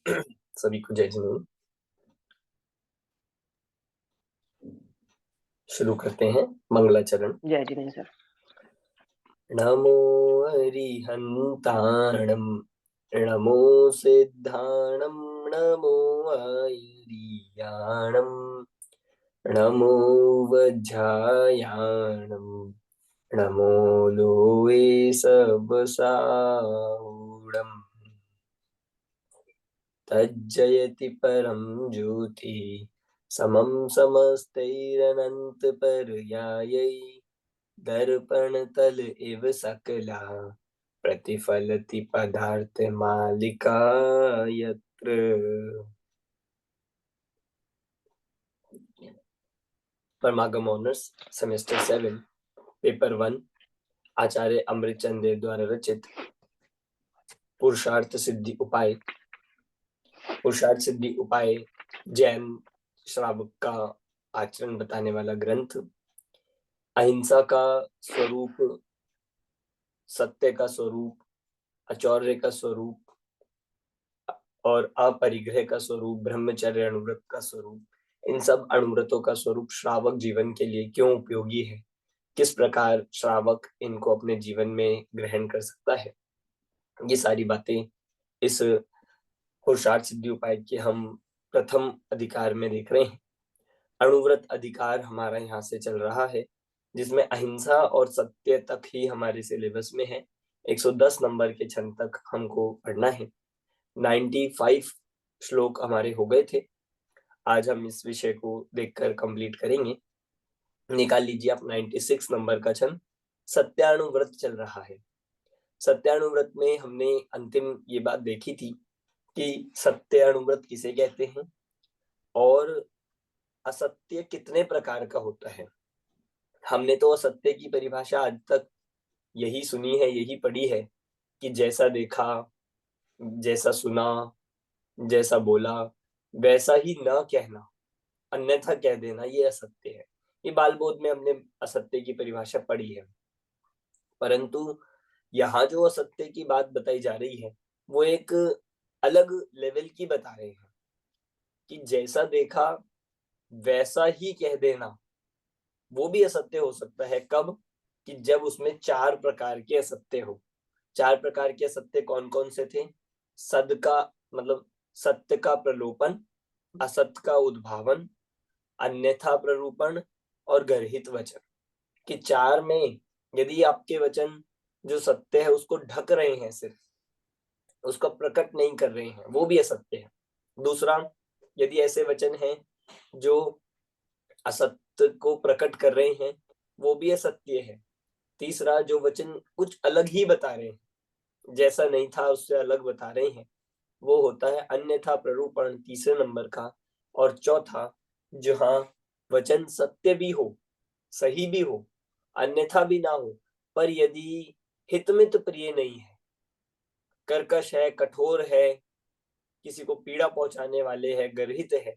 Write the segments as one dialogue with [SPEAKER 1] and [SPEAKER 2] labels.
[SPEAKER 1] सभी को जय जिनेन्द्र। शुरू करते हैं मंगलाचरण।
[SPEAKER 2] जय जिनेन्द्र सर।
[SPEAKER 1] नमो अरिहन्ताणं, नमो सिद्धाणं, नमो आयर्याणं, नमो वज्रायाणं, नमो लोवे सबसाहुडम्। तज्जयति परं ज्योतिः समं समस्तैरनन्तपर्यायै, दर्पणतल इव सकला प्रतिफलति पदार्थमालिका यत्र। परमागम ऑनर्स सेमेस्टर 7 पेपर 1 आचार्य अमृतचंद देव द्वारा रचित पुरुषार्थ सिद्धि उपाय। पुरुषार्थ सिद्धि उपाय जैन श्रावक का आचरण बताने वाला ग्रंथ। अहिंसा का स्वरूप, सत्य का स्वरूप, अचौर्य का स्वरूप और अपरिग्रह का स्वरूप, ब्रह्मचर्य अनुव्रत का स्वरूप, इन सब अनुव्रतों का स्वरूप श्रावक जीवन के लिए क्यों उपयोगी है, किस प्रकार श्रावक इनको अपने जीवन में ग्रहण कर सकता है, ये सारी बातें इस पुरुषार्थ सिद्धि उपाय के हम प्रथम अधिकार में देख रहे हैं। अनुव्रत अधिकार हमारा यहाँ से चल रहा है, जिसमें अहिंसा और सत्य तक ही हमारे सिलेबस में है। 110 नंबर के छंद तक हमको पढ़ना है। 95 श्लोक हमारे हो गए थे। आज हम इस विषय को देखकर कंप्लीट करेंगे। निकाल लीजिए आप 96 नंबर का छंद। सत्यानुव्रत चल रहा है। सत्यानुव्रत में हमने अंतिम ये बात देखी थी कि सत्यानुव्रत किसे कहते हैं और असत्य कितने प्रकार का होता है। हमने तो असत्य की परिभाषा आज तक यही सुनी है, यही पढ़ी है कि जैसा देखा, जैसा सुना, जैसा बोला वैसा ही न कहना, अन्यथा कह देना, ये असत्य है। ये बाल बोध में हमने असत्य की परिभाषा पढ़ी है। परंतु यहाँ जो असत्य की बात बताई जा रही है वो एक अलग लेवल की बता रहे हैं कि जैसा देखा वैसा ही कह देना वो भी असत्य हो सकता है। कब? कि जब उसमें 4 प्रकार के असत्य हो। 4 प्रकार के असत्य कौन कौन से थे? सद का मतलब सत्य का प्रलोभन, असत का उद्भावन, अन्यथा प्ररूपण और गर्हित वचन। कि 4 में यदि आपके वचन जो सत्य है उसको ढक रहे हैं, सिर्फ उसको प्रकट नहीं कर रहे हैं, वो भी असत्य है। दूसरा, यदि ऐसे वचन हैं जो असत्य को प्रकट कर रहे हैं, वो भी असत्य है। तीसरा, जो वचन कुछ अलग ही बता रहे हैं, जैसा नहीं था उससे अलग बता रहे हैं, वो होता है अन्यथा प्ररूपण, तीसरे नंबर का। और चौथा, जहां वचन सत्य भी हो, सही भी हो, अन्यथा भी ना हो, पर यदि हितमित प्रिय नहीं है, कर्कश है, कठोर है, किसी को पीड़ा पहुंचाने वाले है, गर्हित है,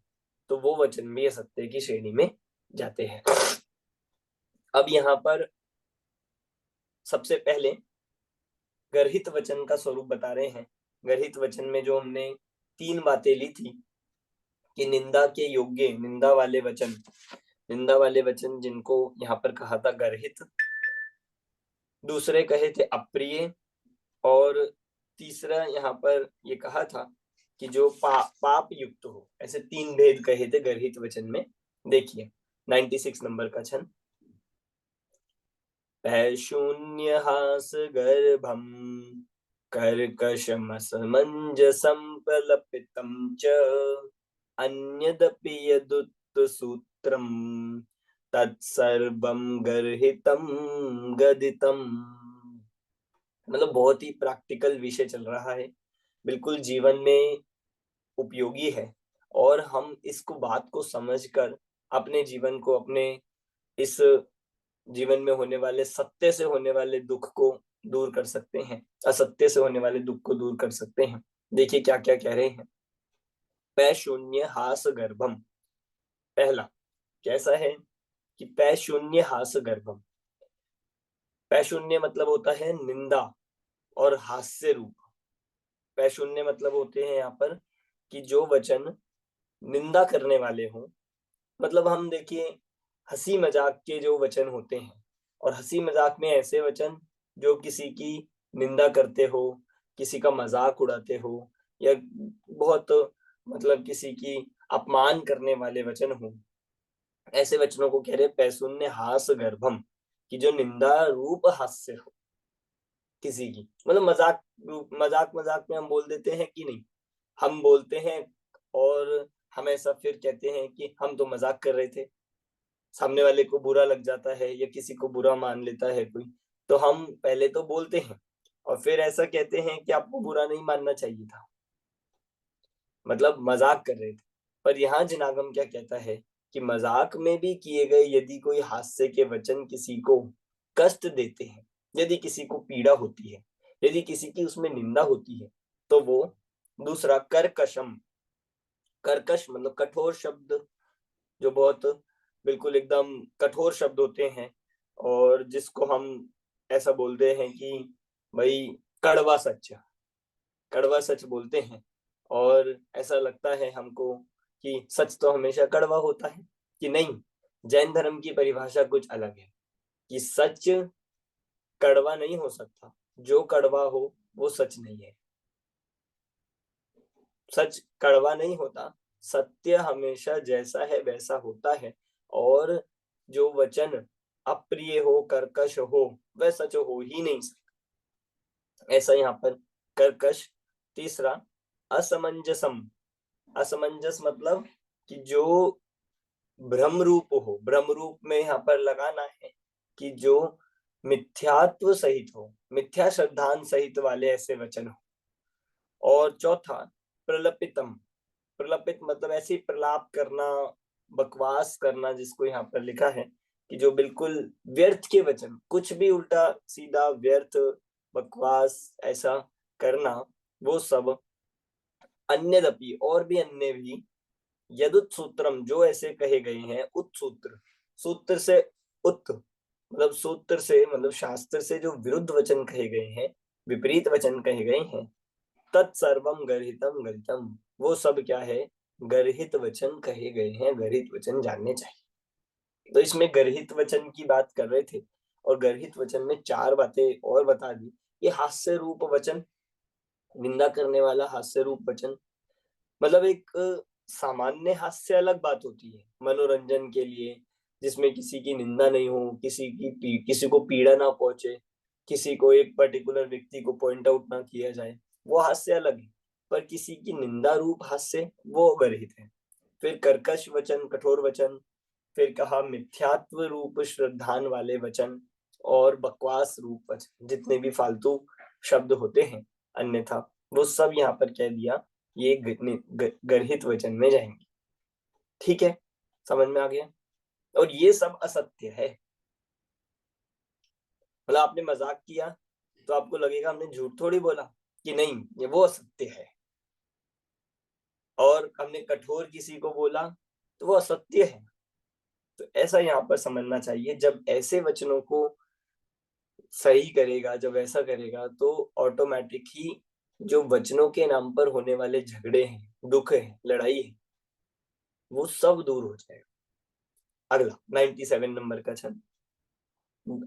[SPEAKER 1] तो वो वचन भी असत्य की श्रेणी में जाते हैं। अब यहाँ पर सबसे पहले गर्हित वचन का स्वरूप बता रहे हैं। गर्हित वचन में जो हमने 3 बातें ली थी कि निंदा के योग्य, निंदा वाले वचन जिनको यहाँ पर कहा था गर्हित, दूसरे कहे थे अप्रिय, और तीसरा यहाँ पर ये कहा था कि जो पाप युक्त हो। ऐसे 3 भेद कहे थे गर्हित वचन में। देखिए 96 नंबर का छंद। शून्यहास गर्भम कर्कशमसमंजसं प्रलपितं च अन्यदपि यदुत्तसूत्रं तत्सर्वं गर्हितं गदितम्। मतलब बहुत ही प्रैक्टिकल विषय चल रहा है, बिल्कुल जीवन में उपयोगी है, और हम इसको बात को समझकर अपने जीवन को, अपने इस जीवन में होने वाले सत्य से होने वाले दुख को दूर कर सकते हैं, असत्य से होने वाले दुख को दूर कर सकते हैं। देखिए क्या क्या कह रहे हैं। पै शून्य हास गर्भम। पहला कैसा है कि पै शून्य हास गर्भम। पै शून्य मतलब होता है निंदा और हास्य रूप। पै शून्य मतलब होते हैं यहाँ पर कि जो वचन निंदा करने वाले हों, मतलब हम देखिए हंसी मजाक के जो वचन होते हैं, और हंसी मजाक में ऐसे वचन जो किसी की निंदा करते हो, किसी का मजाक उड़ाते हो, या बहुत मतलब किसी की अपमान करने वाले वचन हो, ऐसे वचनों को कह रहे पैशून्य हास गर्भम, कि जो निंदा रूप हास्य हो किसी की, मतलब मजाक मजाक में हम बोल देते हैं कि नहीं, हम बोलते हैं और हम ऐसा फिर कहते हैं कि हम तो मजाक कर रहे थे, सामने वाले को बुरा लग जाता है या किसी को बुरा मान लेता है कोई, तो हम पहले तो बोलते हैं और फिर ऐसा कहते हैं कि आपको बुरा नहीं मानना चाहिए था, मतलब मजाक कर रहे थे। पर यहाँ जिनागम क्या कहता है कि मजाक में भी किए गए यदि कोई हास्य के वचन किसी को कष्ट देते हैं, यदि किसी को पीड़ा होती है, यदि किसी की उसमें निंदा होती है, तो वो दूसरा कर्कशम, कर्कश मतलब कठोर शब्द, जो बहुत बिल्कुल एकदम कठोर शब्द होते हैं, और जिसको हम ऐसा बोलते हैं कि भाई कड़वा सच, कड़वा सच बोलते हैं, और ऐसा लगता है हमको कि सच तो हमेशा कड़वा होता है, कि नहीं, जैन धर्म की परिभाषा कुछ अलग है, कि सच कड़वा नहीं हो सकता, जो कड़वा हो वो सच नहीं है, सच कड़वा नहीं होता, सत्य हमेशा जैसा है वैसा होता है, और जो वचन अप्रिय हो, कर्कश हो, वह सच हो ही नहीं सकता, ऐसा यहाँ पर कर्कश। तीसरा असमंजसम, असमंजस मतलब कि जो भ्रम रूप हो, भ्रम रूप में यहाँ पर लगाना है कि जो मिथ्यात्व सहित हो, मिथ्या श्रद्धान सहित वाले ऐसे वचन हो। और चौथा प्रलपितम, प्रलपित मतलब ऐसे ही प्रलाप करना, बकवास करना, जिसको यहाँ पर लिखा है कि जो बिल्कुल व्यर्थ के वचन, कुछ भी उल्टा सीधा व्यर्थ बकवास ऐसा करना, वो सब अन्यदपि और भी अन्य भी, यदुत सूत्रम जो ऐसे कहे गए हैं, उत्सूत्र, सूत्र से उत मतलब सूत्र से मतलब शास्त्र से जो विरुद्ध वचन कहे गए हैं, विपरीत वचन कहे गए हैं, तत्सर्वम गर्हितम गरितम, वो सब क्या है, गर्हित वचन कहे गए हैं, गर्हित वचन जानने चाहिए। तो इसमें गर्हित वचन की बात कर रहे थे, और गर्हित वचन में चार बातें और बता दी। ये हास्य रूप वचन, निंदा करने वाला हास्य रूप वचन, मतलब एक सामान्य हास्य अलग बात होती है मनोरंजन के लिए, जिसमें किसी की निंदा नहीं हो, किसी को पीड़ा ना पहुंचे, किसी को एक पर्टिकुलर व्यक्ति को पॉइंट आउट ना किया जाए, वो हास्य अलग है। पर किसी की निंदा रूप हास्य वो गर्हित है। फिर कर्कश वचन, कठोर वचन, फिर कहा मिथ्यात्व रूप श्रद्धान वाले वचन, और बकवास रूप वचन, जितने भी फालतू शब्द होते हैं अन्यथा, वो सब यहाँ पर कह दिया, ये गर्हित वचन में जाएंगे। ठीक है, समझ में आ गया। और ये सब असत्य है, मतलब आपने मजाक किया तो आपको लगेगा हमने झूठ थोड़ी बोला, कि नहीं ये वो असत्य है, और हमने कठोर किसी को बोला तो वो असत्य है। तो ऐसा यहाँ पर समझना चाहिए, जब ऐसे वचनों को सही करेगा, जब ऐसा करेगा, तो ऑटोमेटिक ही जो वचनों के नाम पर होने वाले झगड़े हैं, दुख है, लड़ाई है, वो सब दूर हो जाएगा। अगला 97 नंबर का छंद,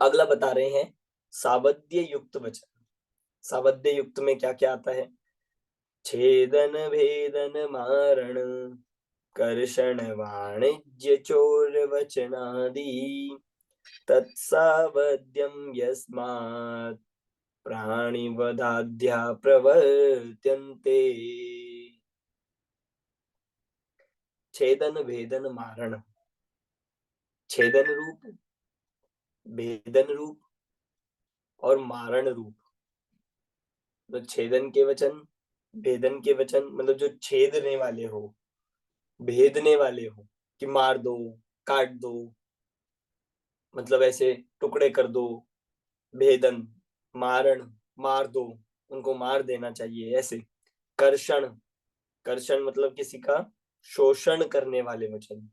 [SPEAKER 1] अगला बता रहे हैं सावध्य युक्त वचन। सावध्य युक्त में क्या क्या आता है, छेदन भेदन मारण कर्षण वाणिज्य चोर वचनादि, तत्सावध्यम यस्मात् प्राणिवधाध्या प्रवर्त्यन्ते। छेदन भेदन मारण, छेदन रूप, भेदन रूप और मारण रूप। तो छेदन के वचन, भेदन के वचन मतलब जो छेदने वाले हो, भेदने वाले हो, कि मार दो, काट दो, मतलब ऐसे टुकड़े कर दो, भेदन, मारण, मार दो, उनको मार देना चाहिए ऐसे। कर्षण, कर्षण मतलब किसी का शोषण करने वाले वचन,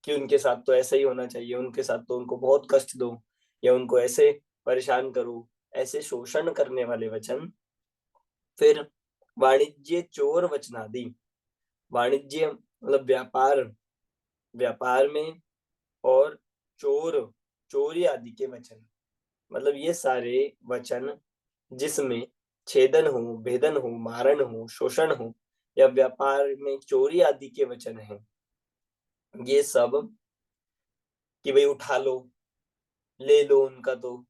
[SPEAKER 1] कि उनके साथ तो ऐसा ही होना चाहिए, उनके साथ तो उनको बहुत कष्ट दो, या उनको ऐसे परेशान करो, ऐसे शोषण करने वाले वचन। फिर वाणिज्य चोर वचनादि, वाणिज्य मतलब व्यापार, व्यापार में, और चोर, चोरी आदि के वचन। मतलब ये सारे वचन जिसमें छेदन हो, भेदन हो, मारण हो, शोषण हो, या व्यापार में चोरी आदि के वचन हैं, ये सब कि भाई उठा लो, ले लो उनका, तो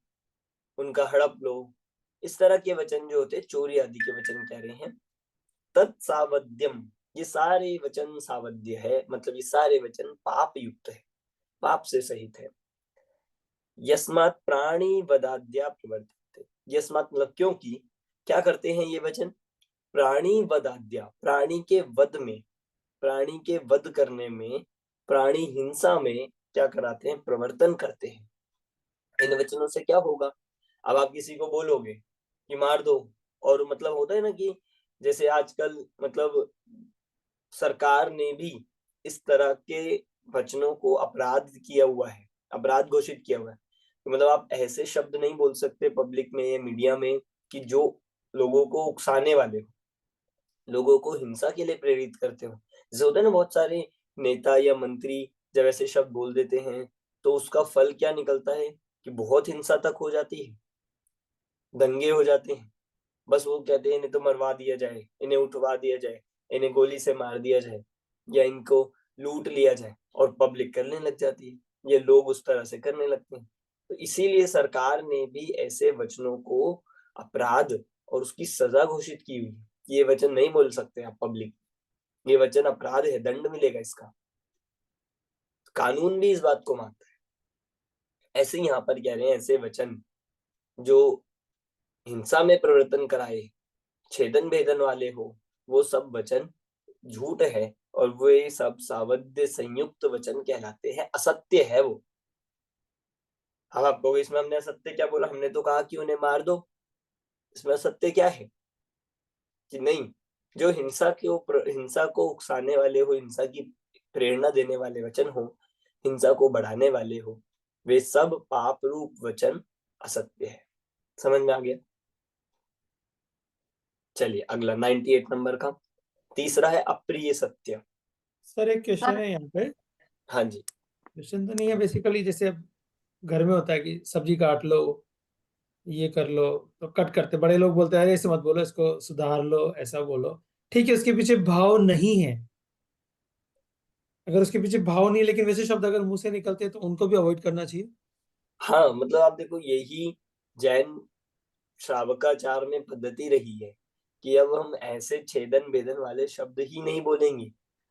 [SPEAKER 1] उनका हड़प लो, इस तरह के वचन जो होते हैं चोरी आदि के वचन कह रहे हैं। तत्सावध्यम, ये सारे वचन सावध्य है, मतलब ये सारे वचन पाप युक्त है, पाप से सहित है। यस्मात् प्राणी वदाद्या प्रवर्तते, यस्मात् मतलब क्योंकि, क्या करते हैं ये वचन, प्राणी वदाद्या, प्राणी के वध में, प्राणी के वध करने में, प्राणी हिंसा में क्या कराते हैं, प्रवर्तन करते हैं। इन वचनों से क्या होगा, अब आप किसी को बोलोगे कि मार दो, और मतलब होता है ना कि जैसे आजकल मतलब सरकार ने भी इस तरह के वचनों को अपराध किया हुआ है, अपराध घोषित किया हुआ है। तो मतलब आप ऐसे शब्द नहीं बोल सकते पब्लिक में या मीडिया में कि जो लोगों को उकसाने वाले हो, लोगों को हिंसा के लिए प्रेरित करते हो। जैसे होता है ना, बहुत सारे नेता या मंत्री जब ऐसे शब्द बोल देते हैं तो उसका फल क्या निकलता है कि बहुत हिंसा तक हो जाती है, दंगे हो जाते हैं। बस वो कहते हैं इन्हें तो मरवा दिया जाए, इन्हें उठवा दिया जाए, इन्हें गोली से मार दिया जाए, या इनको लूट लिया जाए, और पब्लिक करने लग जाती है, ये लोग उस तरह से करने लगते हैं। तो इसीलिए सरकार ने भी ऐसे वचनों को अपराध और उसकी सजा घोषित की हुई है। ये वचन नहीं बोल सकते आप पब्लिक, ये वचन अपराध है, दंड मिलेगा इसका। कानून भी इस बात को मानता है। ऐसे यहाँ पर कह रहे हैं ऐसे वचन जो हिंसा में प्रवर्तन कराए, छेदन भेदन वाले हो, वो सब वचन झूठ है, और वे सब सावध्य संयुक्त वचन कहलाते हैं, असत्य है वो। अब आप कहोगे इसमें हमने असत्य क्या बोला, हमने तो कहा कि उन्हें मार दो, इसमें असत्य क्या है, कि नहीं, जो हिंसा को उकसाने वाले हो, हिंसा की प्रेरणा देने वाले वचन हो, हिंसा को बढ़ाने वाले हो, वे सब पाप रूप वचन असत्य है। समझ में आ गया। चलिए अगला 98 नंबर का तीसरा है अप्रिय सत्य।
[SPEAKER 2] सर एक क्वेश्चन है यहाँ पे।
[SPEAKER 1] हाँ जी।
[SPEAKER 2] क्वेश्चन तो नहीं है, बेसिकली जैसे अब घर में होता है कि सब्जी काट लो, ये कर लो, तो कट करते बड़े लोग बोलते हैं अरे ऐसे मत बोलो, इसको सुधार लो, ऐसा बोलो। ठीक है, उसके पीछे भाव नहीं है, अगर उसके पीछे भाव नहीं है लेकिन वैसे शब्द अगर मुंह से निकलते हैं तो उनको भी अवॉइड करना चाहिए।
[SPEAKER 1] हाँ मतलब आप देखो, यही जैन श्रावकाचार में पद्धति रही है कि अब हम ऐसे छेदन भेदन वाले शब्द ही नहीं बोलेंगे,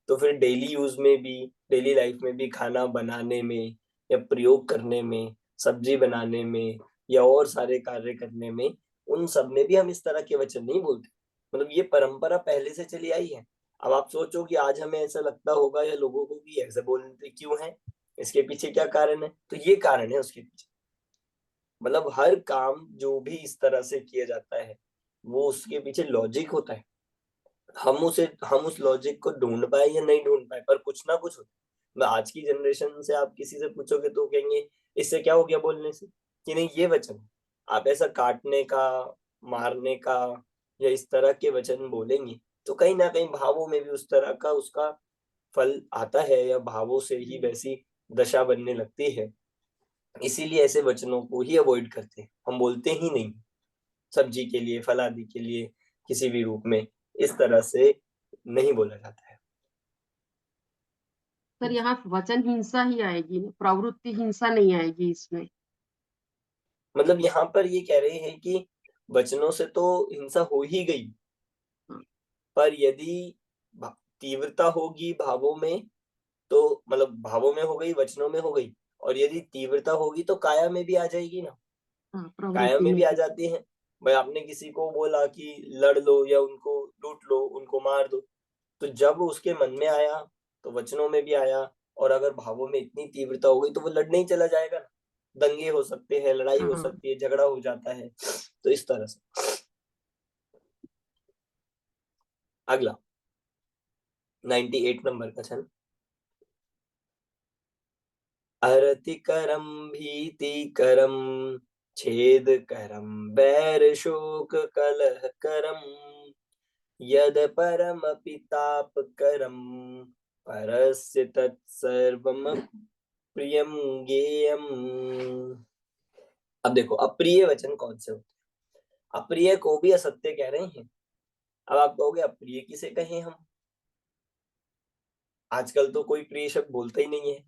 [SPEAKER 1] तो फिर डेली यूज में भी, डेली लाइफ में भी, खाना बनाने में या प्रयोग करने में, सब्जी बनाने में या और सारे कार्य करने में, उन सब में भी हम इस तरह के वचन नहीं बोलते। मतलब ये परंपरा पहले से चली आई है। अब आप सोचो कि आज हमें ऐसा लगता होगा या लोगों को कि ऐसे बोलते क्यों है, इसके पीछे क्या कारण है, तो ये कारण है उसके पीछे। मतलब हर काम जो भी इस तरह से किया जाता है वो उसके पीछे लॉजिक होता है। हम उस लॉजिक को ढूंढ पाए या नहीं ढूंढ पाए, पर कुछ ना कुछ होता है। मैं आज की जनरेशन से आप किसी से पूछोगे तो कहेंगे इससे क्या हो गया बोलने से, कि नहीं ये वचन है। आप ऐसा काटने का, मारने का या इस तरह के वचन बोलेंगे तो कहीं ना कहीं भावों में भी उस तरह का उसका फल आता है, या भावों से ही वैसी दशा बनने लगती है। इसीलिए ऐसे वचनों को ही अवॉइड करते हैं, हम बोलते ही नहीं। सब्जी के लिए, फल आदि के लिए, किसी भी रूप में इस तरह से नहीं बोला जाता है।
[SPEAKER 3] सर यहाँ वचन हिंसा ही आएगी, प्रवृत्ति हिंसा नहीं आएगी इसमें।
[SPEAKER 1] मतलब यहाँ पर ये कह रहे हैं कि वचनों से तो हिंसा हो ही गई, पर यदि तीव्रता होगी भावों में, तो मतलब भावों में हो गई, वचनों में हो गई, और यदि तीव्रता होगी तो काया में भी आ जाएगी ना,
[SPEAKER 3] हाँ,
[SPEAKER 1] काया
[SPEAKER 3] प्रवृत्ति
[SPEAKER 1] में भी आ
[SPEAKER 3] हिंसा।
[SPEAKER 1] जाती है। भाई आपने किसी को बोला कि लड़ लो या उनको लूट लो, उनको मार दो, तो जब उसके मन में आया तो वचनों में भी आया, और अगर भावों में इतनी तीव्रता हो गई तो वो लड़ने ही चला जाएगा ना, दंगे हो सकते हैं, लड़ाई हो
[SPEAKER 3] हाँ,
[SPEAKER 1] सकती है, झगड़ा हो जाता है। तो इस तरह से अगला 98 नंबर का चल, अरति करम भीति करम छेद करम बैर शोक कलह करम यद परमपि तापकरं परस्य तत्सर्वम प्रियम गेयम। अब देखो अप्रिय वचन कौन से होते हैं? अप्रिय को भी असत्य कह रहे हैं। अब आप कहोगे अप्रिय किसे कहें हम? आजकल तो कोई प्रिय शब्द बोलता ही नहीं है,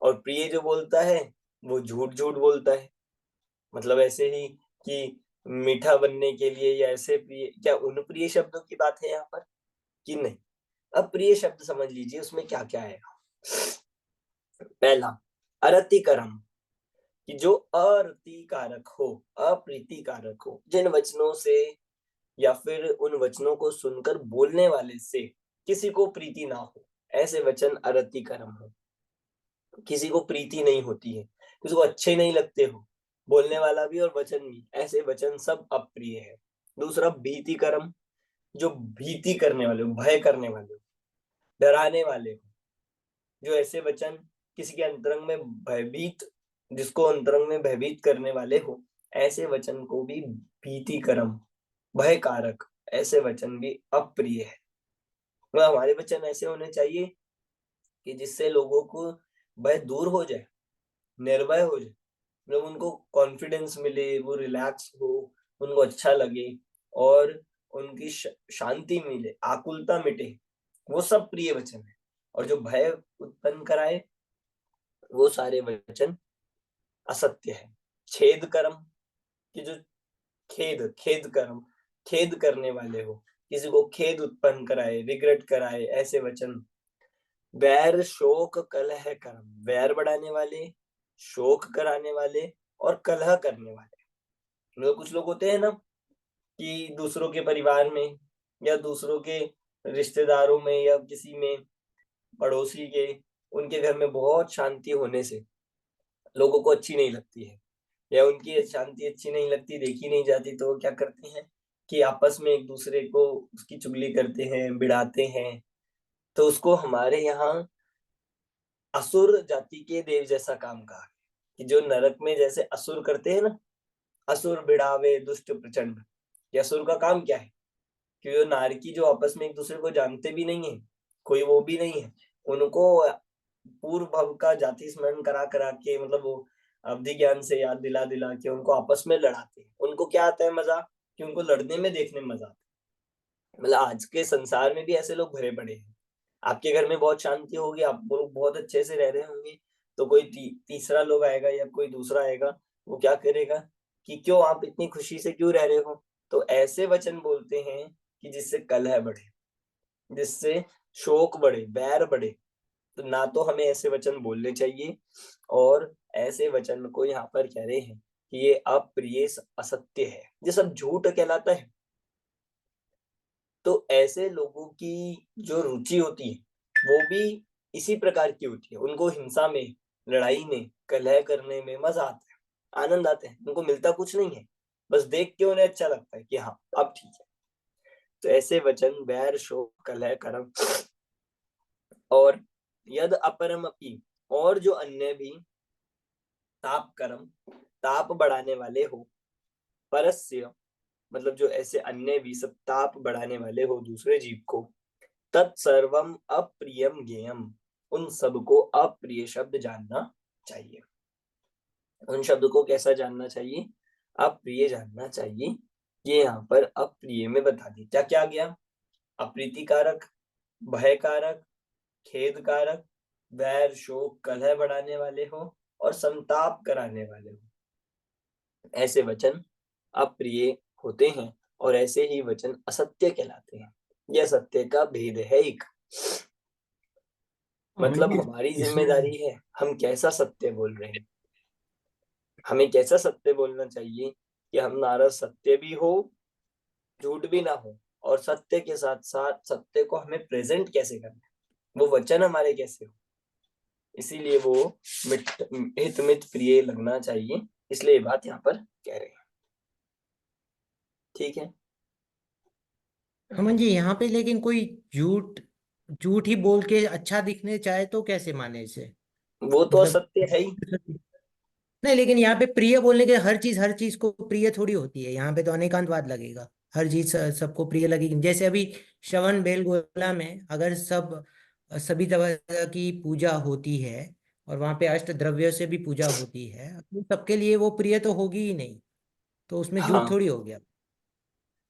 [SPEAKER 1] और प्रिय जो बोलता है वो झूठ झूठ बोलता है। मतलब ऐसे ही कि मीठा बनने के लिए, या ऐसे प्रिय, क्या उन प्रिय शब्दों की बात है यहाँ पर कि नहीं? अब प्रिय शब्द समझ लीजिए उसमें क्या क्या आएगा। पहला अरतिकरम, कि जो अरतिकारक हो, अप्रीतिकारक हो, जिन वचनों से या फिर उन वचनों को सुनकर बोलने वाले से किसी को प्रीति ना हो, ऐसे वचन अरतिकरम हो। किसी को प्रीति नहीं होती है, किसी को अच्छे नहीं लगते हो, बोलने वाला भी और वचन भी, ऐसे वचन सब अप्रिय है। दूसरा भीतिकरम, जो भीति करने वाले हो, भय करने वाले हो, डराने वाले हो, जो ऐसे वचन किसी के अंतरंग में भयभीत, जिसको अंतरंग में भयभीत करने वाले हो, ऐसे वचन को भी भीतिकरम, भयकारक, ऐसे वचन भी अप्रिय है। मतलब हमारे वचन ऐसे होने चाहिए कि जिससे लोगों को भय दूर हो जाए, निर्भय हो जाए, मतलब उनको कॉन्फिडेंस मिले, वो रिलैक्स हो, उनको अच्छा लगे, और उनकी शांति मिले, आकुलता मिटे, वो सब प्रिय वचन है। और जो भय उत्पन्न कराए, वो सारे वचन असत्य है। छेद कर्म, कि जो खेद कर्म, खेद करने वाले हो, किसी को खेद उत्पन्न कराए, रिग्रेट कराए, ऐसे वचन। वैर शोक कलह कर्म, वैर बढ़ाने वाले, शोक कराने वाले, और कलह करने वाले। मतलब कुछ लोग होते हैं ना कि दूसरों के परिवार में या दूसरों के रिश्तेदारों में या किसी में, पड़ोसी के, उनके घर में बहुत शांति होने से लोगों को अच्छी नहीं लगती है, या उनकी शांति अच्छी नहीं लगती, देखी नहीं जाती, तो क्या करते हैं कि आपस में एक दूसरे को उसकी चुगली करते हैं, बिड़ाते हैं। तो उसको हमारे यहाँ असुर जाति के देव जैसा काम कहा, कि जो नरक में जैसे असुर करते हैं ना, असुर बिड़ावे दुष्ट प्रचंड। ये असुर का काम क्या है? कि जो नारकी जो आपस में एक दूसरे को जानते भी नहीं है, कोई वो भी नहीं है, उनको पूर्व भव का जाति स्मरण करा करा के, मतलब वो अवधि ज्ञान से याद दिला दिला के उनको आपस में लड़ाते हैं। उनको क्या आता है मजा? कि उनको लड़ने में, देखने में मजा आता है। मतलब आज के संसार में भी ऐसे लोग भरे पड़े हैं। आपके घर में बहुत शांति होगी, आप लोग बहुत अच्छे से रह रहे होंगे, तो कोई तीसरा लोग आएगा या कोई दूसरा आएगा, वो क्या करेगा कि क्यों आप इतनी खुशी से क्यों रह रहे हो? तो ऐसे वचन बोलते हैं कि जिससे कलह बढ़े, जिससे शोक बढ़े, बैर बढ़े। तो ना तो हमें ऐसे वचन बोलने चाहिए, और ऐसे वचन को यहाँ पर कह रहे हैं कि ये अप्रिय, असत्य है, ये सब झूठ कहलाता है। तो ऐसे लोगों की जो रुचि होती है वो भी इसी प्रकार की होती है। उनको हिंसा में, लड़ाई में, कलह करने में मजा आता है, आनंद आता है। उनको मिलता कुछ नहीं है, बस देख के उन्हें अच्छा लगता है कि हाँ अब ठीक है। तो ऐसे वचन वैर शोक कलह कर्म, और यद अपरम अपी, और जो अन्य भी ताप कर्म, ताप बढ़ाने वाले हो, परस्य, मतलब जो ऐसे अन्य भी सब ताप बढ़ाने वाले हो दूसरे जीव को, तत्सर्वम अप्रियम ज्ञेयम, उन सबको अप्रिय शब्द जानना चाहिए। उन शब्द को कैसा जानना चाहिए? अप्रिय जानना चाहिए। ये यहाँ पर अप्रिय में बता दी क्या क्या गया? अप्रीतिकारक, भयकारक, खेद कारक, वैर शोक कलह बढ़ाने वाले हो, और संताप कराने वाले हो, ऐसे वचन अप्रिय होते हैं, और ऐसे ही वचन असत्य कहलाते हैं। यह सत्य का भेद है एक। मतलब हमारी जिम्मेदारी है हम कैसा सत्य बोल रहे हैं। हमें कैसा सत्य बोलना चाहिए कि हमारा सत्य भी हो, झूठ भी ना हो, और सत्य के साथ साथ सत्य को हमें प्रेजेंट कैसे करना है, वो वचन हमारे कैसे हो। इसीलिए वो हित मित प्रिय लगना चाहिए, इसलिए ये बात यहाँ पर कह रहे हैं। ठीक है।
[SPEAKER 4] अमन जी, यहाँ पे लेकिन कोई झूठ झूठ ही बोल के अच्छा दिखने चाहे तो कैसे माने इसे?
[SPEAKER 1] वो तो
[SPEAKER 4] मतलब
[SPEAKER 1] असत्य है ही।
[SPEAKER 4] नहीं, लेकिन यहाँ पे प्रिय बोलने के हर चीज को प्रिय थोड़ी होती है। यहाँ पे तो अनेकांतवाद लगेगा। हर चीज सबको प्रिय लगेगी। जैसे अभी श्रवण बेलगोला में अगर सभी तरह की पूजा होती है और वहां पे अष्ट द्रव्यों से भी पूजा होती है, तो सबके लिए वो प्रिय तो होगी ही नहीं, तो उसमें झूठ
[SPEAKER 1] हाँ,
[SPEAKER 4] थोड़ी हो गया।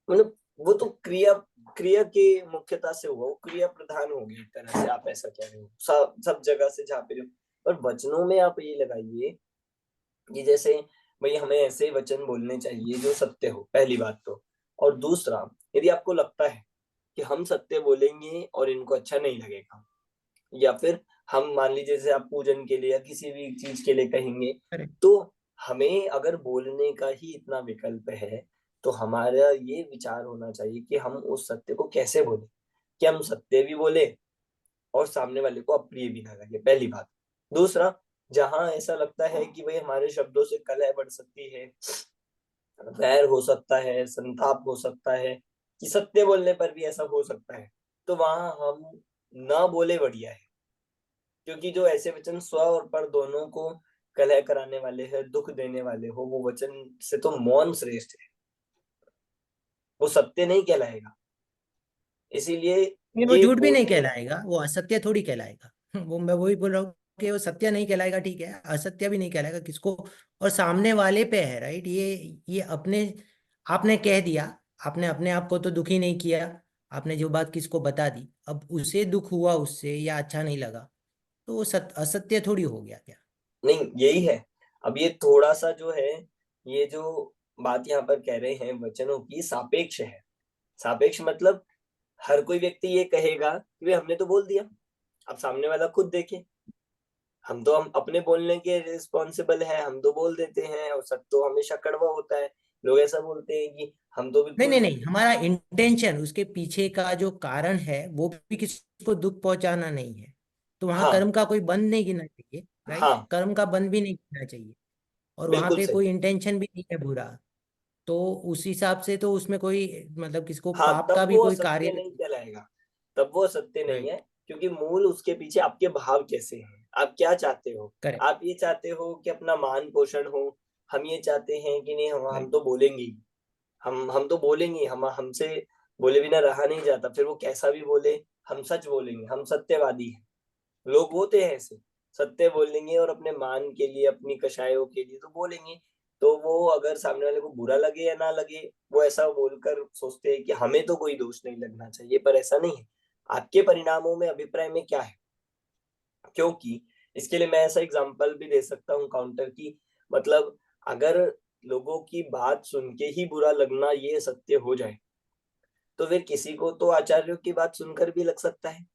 [SPEAKER 1] मतलब वो तो क्रिया क्रिया के मुख्यता से हुआ, वो क्रिया प्रधान हो गई एक तरह से, आप ऐसा कह रहे हो, सब जगह से जहाँ पे पर वचनों में आप ये लगाइए कि जैसे भाई हमें ऐसे वचन बोलने चाहिए जो सत्य हो, पहली बात तो। और दूसरा, यदि आपको लगता है कि हम सत्य बोलेंगे और इनको अच्छा नहीं लगेगा, या फिर हम मान लीजिए जैसे आप पूजन के लिए या किसी भी चीज के लिए कहेंगे,
[SPEAKER 4] अरे
[SPEAKER 1] तो हमें अगर बोलने का ही इतना विकल्प है, तो हमारा ये विचार होना चाहिए कि हम उस सत्य को कैसे बोले, कि हम सत्य भी बोले और सामने वाले को अप्रिय भी ना लगे, पहली बात। दूसरा, जहां ऐसा लगता है कि भाई हमारे शब्दों से कलह बढ़ सकती है, वैर हो सकता है, संताप हो सकता है, कि सत्य बोलने पर भी ऐसा हो सकता है, तो वहां हम ना बोले बढ़िया है। क्योंकि जो ऐसे वचन स्व और पर दोनों को कलह कराने वाले हैं, दुख देने वाले हो, वो वचन से तो मौन श्रेष्ठ है, वो सत्य नहीं कहलाएगा। इसीलिए
[SPEAKER 4] ये वो
[SPEAKER 1] ये
[SPEAKER 4] झूठ भी नहीं
[SPEAKER 1] बोलने,
[SPEAKER 4] कहलाएगा, वो असत्य थोड़ी कहलाएगा। वो मैं वही बोल रहा हूँ कि वो सत्य नहीं कहलाएगा, ठीक है, असत्य भी नहीं कहलाएगा किसको। और सामने वाले पे है, राइट, ये अपने आपने कह दिया, आपने अपने आप को तो दुखी नहीं किया, आपने जो बात किसको बता दी, अब उसे दुख हुआ उससे या अच्छा नहीं लगा, तो वो असत्य थोड़ी हो गया क्या।
[SPEAKER 1] नहीं यही है। अब ये थोड़ा सा जो है, ये जो बात यहाँ पर कह रहे हैं वचनों की, सापेक्ष है। सापेक्ष मतलब हर कोई व्यक्ति ये कहेगा कि भाई हमने तो बोल दिया, अब सामने वाला खुद देखे। हम अपने बोलने के रिस्पॉन्सिबल हैं, हम तो बोल देते हैं, और सच तो हमेशा कड़वा होता है। लोग ऐसा बोलते हैं कि हम तो
[SPEAKER 4] नहीं
[SPEAKER 1] बिल्कुल।
[SPEAKER 4] नहीं नहीं, हमारा इंटेंशन, उसके पीछे का जो कारण है वो भी किसी को दुख पहुंचाना नहीं है, तो वहां
[SPEAKER 1] हाँ,
[SPEAKER 4] कर्म का कोई बंध नहीं गिनना चाहिए, राइट,
[SPEAKER 1] हाँ,
[SPEAKER 4] कर्म का बंध भी नहीं गिनना चाहिए। और वहां
[SPEAKER 1] बिल्कुल
[SPEAKER 4] पे
[SPEAKER 1] सही।
[SPEAKER 4] कोई इंटेंशन भी नहीं है बुरा, तो उस हिसाब से तो उसमें कोई मतलब किसको
[SPEAKER 1] हाँ,
[SPEAKER 4] पाप का
[SPEAKER 1] तब
[SPEAKER 4] भी
[SPEAKER 1] वो
[SPEAKER 4] कोई कार्य
[SPEAKER 1] सत्य नहीं
[SPEAKER 4] नहीं।
[SPEAKER 1] कहलाएगा, तब वो सत्य नहीं है।
[SPEAKER 4] राइट।
[SPEAKER 1] क्योंकि मूल उसके पीछे आपके भाव कैसे हैं, आप क्या चाहते हो।
[SPEAKER 4] करेक्ट।
[SPEAKER 1] आप ये चाहते हो कि अपना मान पोषण हो, हम ये चाहते हैं कि नहीं, हम
[SPEAKER 4] राइट।
[SPEAKER 1] तो बोलेंगे ही, हम तो बोलेंगे, हम हमसे बोले बिना रहा नहीं जाता, फिर वो कैसा भी बोले, हम सच बोलेंगे, हम सत्यवादी हैं। लोग होते हैं ऐसे, सत्य बोलेंगे और अपने मान के लिए, अपनी कषायों के लिए तो बोलेंगे। तो वो अगर सामने वाले को बुरा लगे या ना लगे, वो ऐसा बोलकर सोचते हैं कि हमें तो कोई दोष नहीं लगना चाहिए, पर ऐसा नहीं है। आपके परिणामों में, अभिप्राय में क्या है। क्योंकि इसके लिए मैं ऐसा एग्जांपल भी दे सकता हूँ काउंटर की, मतलब अगर लोगों की बात सुन के ही बुरा लगना ये सत्य हो जाए, तो फिर किसी को तो आचार्यों की बात सुनकर भी लग सकता है।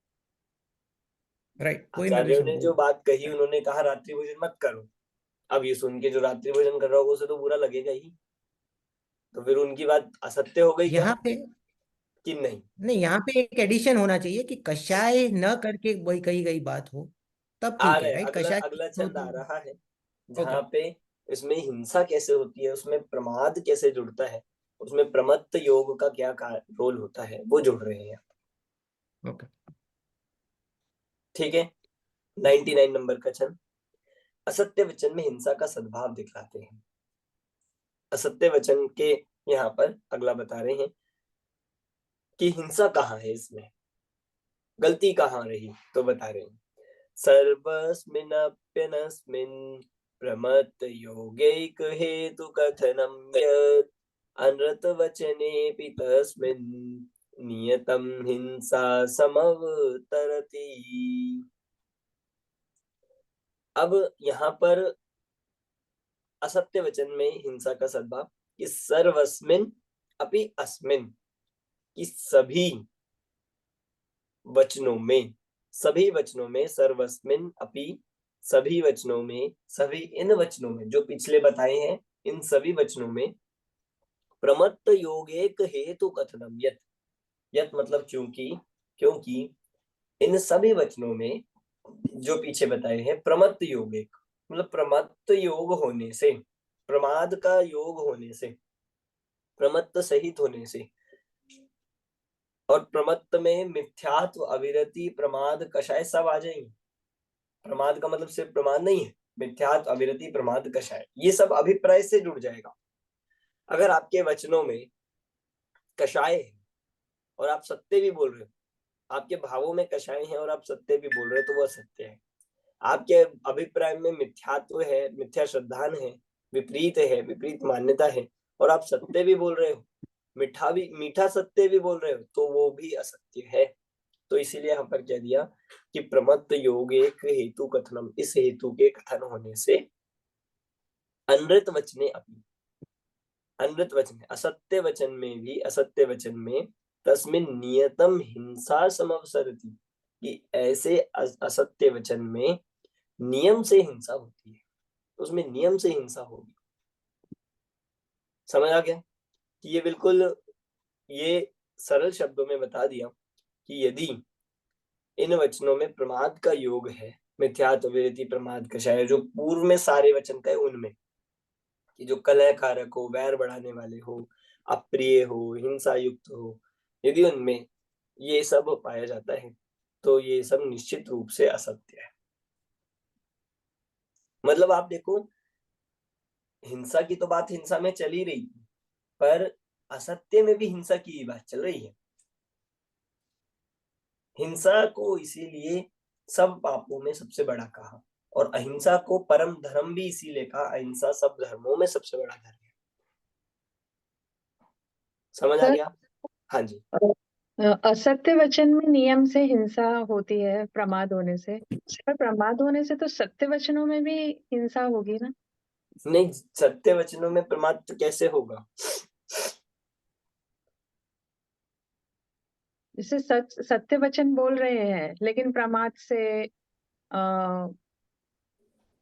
[SPEAKER 4] राइट, कोई ना
[SPEAKER 1] आचार्यों
[SPEAKER 4] किसी
[SPEAKER 1] ने
[SPEAKER 4] को।
[SPEAKER 1] जो बात कही, उन्होंने कहा रात्रि भोजन मत करो। अब ये सुन के जो रात्रि भोजन कर रहा होगा उसे तो बुरा लगेगा ही, तो फिर उनकी बात असत्य हो गई क्या,
[SPEAKER 4] यहाँ पे
[SPEAKER 1] कि नहीं।
[SPEAKER 4] नहीं, यहाँ पे एक एडिशन होना चाहिए कि कषाय न करके वही कही गई बात हो, तब
[SPEAKER 1] आ
[SPEAKER 4] ठीक
[SPEAKER 1] रहा
[SPEAKER 4] है,
[SPEAKER 1] है,
[SPEAKER 4] राइट,
[SPEAKER 1] अगला
[SPEAKER 4] कषाय
[SPEAKER 1] अगला
[SPEAKER 4] हो
[SPEAKER 1] छंद आ
[SPEAKER 4] तो।
[SPEAKER 1] रहा है,
[SPEAKER 4] ओके।
[SPEAKER 1] जहाँ पे इसमें हिंसा कैसे होती है, उसमें प्रमाद कैसे जुड़ता है, उसमें प्रमत्त योग का क्या रोल होता है, वो जुड़ रहे हैं।
[SPEAKER 4] ओके।
[SPEAKER 1] ठीक है। 99 नंबर का छंद, असत्य वचन में हिंसा का सद्भाव दिखलाते हैं। असत्य वचन के यहाँ पर अगला बता रहे हैं कि हिंसा कहाँ है, इसमें गलती कहाँ रही, तो बता रहे हैं सर्वस्मिन्नप्यनस्मिन् प्रमत्त योगैक हेतु कथनं यत् अनृतवचनेऽपि तस्मिन् नियतं हिंसा समवतरति। अब यहाँ पर असत्य वचन में हिंसा का सद्भाव, कि सर्वस्मिन अपि अस्मिन, कि सभी वचनों में, सभी वचनों में, सर्वस्मिन अपि, सभी वचनों में, सभी इन वचनों में जो पिछले बताए हैं, इन सभी वचनों में प्रमत्त योगेक हेतु कथनम यत, यत मतलब क्योंकि, क्योंकि इन सभी वचनों में जो पीछे बताए हैं, प्रमत्त योगेक मतलब प्रमत्त योग होने से, प्रमाद का योग होने से, प्रमत्त सहित होने से, और प्रमत्त में मिथ्यात्व, अविरति, प्रमाद, कषाय सब आ जाएंगे। प्रमाद का मतलब सिर्फ प्रमाद नहीं है, मिथ्यात्व, अविरति, प्रमाद, कषाय, ये सब अभिप्राय से जुड़ जाएगा। अगर आपके वचनों में कषाय है और आप सत्य भी बोल रहे हो, आपके भावों में कषाय है और आप सत्य भी बोल रहे हो, तो वो असत्य है। आपके अभिप्राय में मिथ्यात्व है, मिथ्या श्रद्धान है, विपरीत है, विपरीत मान्यता है, और आप सत्य भी बोल रहे हो, मीठा सत्य भी बोल रहे हो, तो वो भी असत्य है। तो इसीलिए यहाँ पर कह दिया कि प्रमत्त योग एक हेतु कथनम, इस हेतु के कथन होने से अनृत वचने अपनी, अनृत वचन असत्य वचन में भी, असत्य वचन में तस्मिन नियतम हिंसा समवसरति, कि ऐसे असत्य वचन में नियम से हिंसा होती है, उसमें नियम से हिंसा होगी। समझ आ गया कि ये बिल्कुल, ये सरल शब्दों में बता दिया कि यदि इन वचनों में प्रमाद का योग है, मिथ्यात्व, विरति, प्रमाद, कषाय, जो पूर्व में सारे वचन कहे उनमें, कि जो कलह कारक हो, वैर बढ़ाने वाले हो, अप्रिय हो, हिंसा युक्त हो, यदि उनमें ये सब पाया जाता है तो ये सब निश्चित रूप से असत्य है। मतलब आप देखो, हिंसा की तो बात हिंसा में चल ही रही थी, पर असत्य में भी हिंसा की बात चल रही है। हिंसा को इसीलिए सब पापों में सबसे बड़ा कहा, और अहिंसा को परम धर्म भी इसीलिए कहा, अहिंसा सब धर्मों में सबसे बड़ा धर्म है। समझ आ
[SPEAKER 5] सर,
[SPEAKER 1] गया? हाँ जी।
[SPEAKER 5] असत्य वचन में नियम से हिंसा होती है प्रमाद होने से, पर प्रमाद होने से तो सत्य वचनों में भी हिंसा होगी ना।
[SPEAKER 1] नहीं, सत्य वचनों में प्रमाद तो कैसे होगा?
[SPEAKER 5] जैसे सत्य वचन बोल रहे हैं, लेकिन प्रमाद से आ,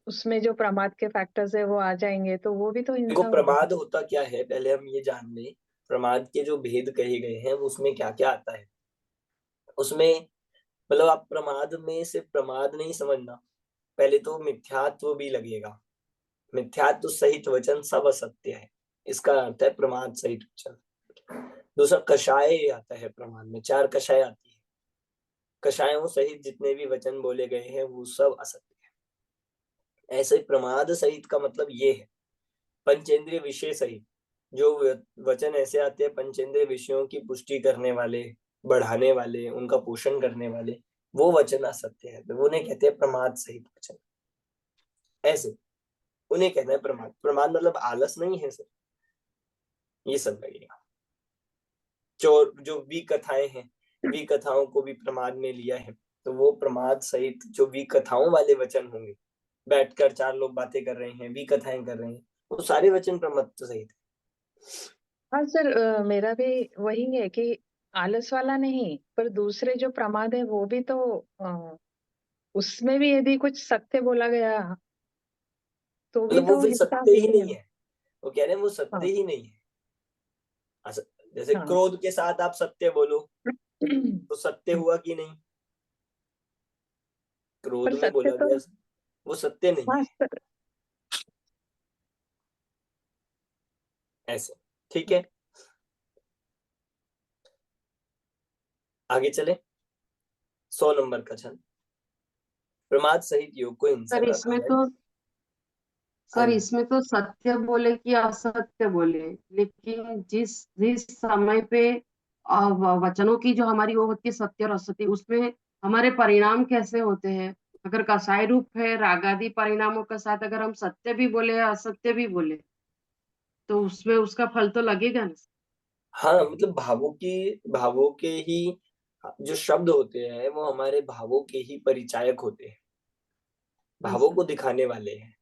[SPEAKER 5] उसमें जो प्रमाद के फैक्टर्स है वो आ जाएंगे, तो वो भी तो
[SPEAKER 1] देखो,
[SPEAKER 5] हिंसा होगी।
[SPEAKER 1] प्रमाद होता क्या है, पहले हम ये जान लें। प्रमाद के जो भेद कहे गए हैं उसमें क्या क्या आता है। उसमें मतलब आप प्रमाद में सिर्फ प्रमाद नहीं समझना, पहले तो मिथ्यात्व भी लगेगा। मिथ्यात्व सहित वचन सब असत्य है, इसका अर्थ है प्रमाद सहित वचन। दूसरा कषाय आता है, प्रमाद में 4 कषाय आती है। कषायों सहित जितने भी वचन बोले गए हैं वो सब असत्य है। ऐसे प्रमाद सहित का मतलब ये है, पंचेंद्रिय विषय सहित जो वचन ऐसे आते हैं, पंचेंद्रिय विषयों की पुष्टि करने वाले, बढ़ाने वाले, उनका पोषण करने वाले, वो वचन असत्य है, तो उन्हें कहते हैं प्रमाद सहित वचन। ऐसे उन्हें कहना है प्रमाद। प्रमाद मतलब आलस नहीं है सर, ये सब लगेगा। चोर जो वी कथाएं हैं, वी कथाओं को भी प्रमाद में लिया है, तो वो प्रमाद सहित जो वी कथाओं वाले वचन होंगे, बैठकर 4 लोग बातें कर रहे हैं, वी कथाएं कर रहे हैं, वो सारे वचन प्रमाद सहित है।
[SPEAKER 5] हाँ सर, मेरा भी वही है कि आलस वाला नहीं, पर दूसरे जो प्रमाद है वो भी तो उसमें भी यदि कुछ सत्य बोला गया तो भी
[SPEAKER 1] मतलब वो
[SPEAKER 5] तो
[SPEAKER 1] फिर
[SPEAKER 5] हिंसा
[SPEAKER 1] सत्य ही
[SPEAKER 5] होती है।
[SPEAKER 1] नहीं है, वो कह रहे हैं वो सत्य
[SPEAKER 5] हाँ
[SPEAKER 1] ही नहीं है। जैसे
[SPEAKER 5] हाँ।
[SPEAKER 1] क्रोध के साथ आप सत्य बोलो तो सत्य हुआ कि नहीं? क्रोध
[SPEAKER 5] पर
[SPEAKER 1] में
[SPEAKER 5] सत्य
[SPEAKER 1] बोला
[SPEAKER 5] तो,
[SPEAKER 1] गया, वो सत्य नहीं
[SPEAKER 5] हाँ
[SPEAKER 1] है।
[SPEAKER 5] सर।
[SPEAKER 1] ऐसे ठीक है, आगे चले। 100 नंबर का छंद, प्रमाद सहित योग को हिंसा
[SPEAKER 3] सर
[SPEAKER 1] का
[SPEAKER 3] इसमें
[SPEAKER 1] कहा है।
[SPEAKER 3] तो
[SPEAKER 1] हाँ
[SPEAKER 3] सर
[SPEAKER 1] जी।
[SPEAKER 3] इसमें तो सत्य बोले कि असत्य बोले, लेकिन जिस जिस समय पे वचनों की जो हमारी वो होती है सत्य और असत्य, उसमें हमारे परिणाम कैसे होते हैं। अगर कसाय रूप है रागादि परिणामों के साथ अगर हम सत्य भी बोले असत्य भी बोले, तो उसमें उसका फल तो लगेगा ना।
[SPEAKER 1] हाँ, मतलब भावों के ही जो शब्द होते हैं वो हमारे भावों के ही परिचायक होते हैं,
[SPEAKER 3] हाँ
[SPEAKER 1] भावों
[SPEAKER 3] सर।
[SPEAKER 1] को दिखाने वाले हैं।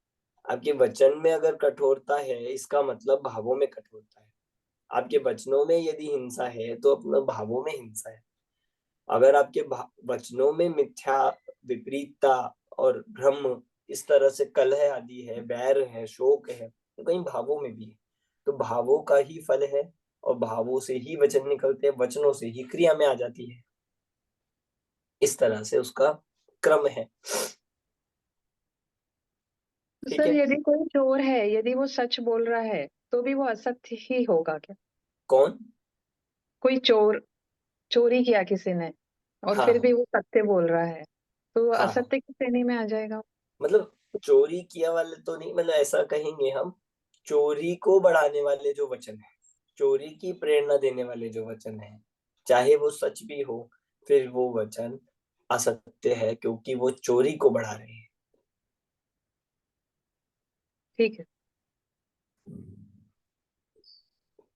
[SPEAKER 1] आपके वचन में अगर कठोरता है, इसका मतलब भावों में कठोरता है। आपके वचनों में यदि हिंसा है तो अपने भावों में हिंसा है। अगर आपके वचनों में मिथ्या, विपरीतता और भ्रम, इस तरह से कलह आदि है, बैर है, शोक है, तो कहीं भावों में भी है। तो भावों का ही फल है, और भावों से ही वचन निकलते हैं, वचनों से ही क्रिया में आ जाती है। इस तरह से उसका क्रम है। ठीक
[SPEAKER 5] सर
[SPEAKER 1] है।
[SPEAKER 5] यदि कोई चोर है, यदि वो सच बोल रहा है तो भी वो असत्य ही होगा क्या।
[SPEAKER 1] कौन?
[SPEAKER 5] कोई चोर, चोरी किया किसी ने और
[SPEAKER 1] हाँ
[SPEAKER 5] फिर
[SPEAKER 1] हाँ
[SPEAKER 5] भी वो सत्य बोल रहा है, तो वो
[SPEAKER 1] हाँ हाँ,
[SPEAKER 5] असत्य की श्रेणी में आ जाएगा।
[SPEAKER 1] मतलब चोरी किया वाले तो नहीं, मतलब ऐसा कहेंगे हम, चोरी को बढ़ाने वाले जो वचन है, चोरी की प्रेरणा देने वाले जो वचन हैं, चाहे वो सच भी हो, फिर वो वचन असत्य है क्योंकि वो चोरी को बढ़ा रहे हैं।
[SPEAKER 5] ठीक है।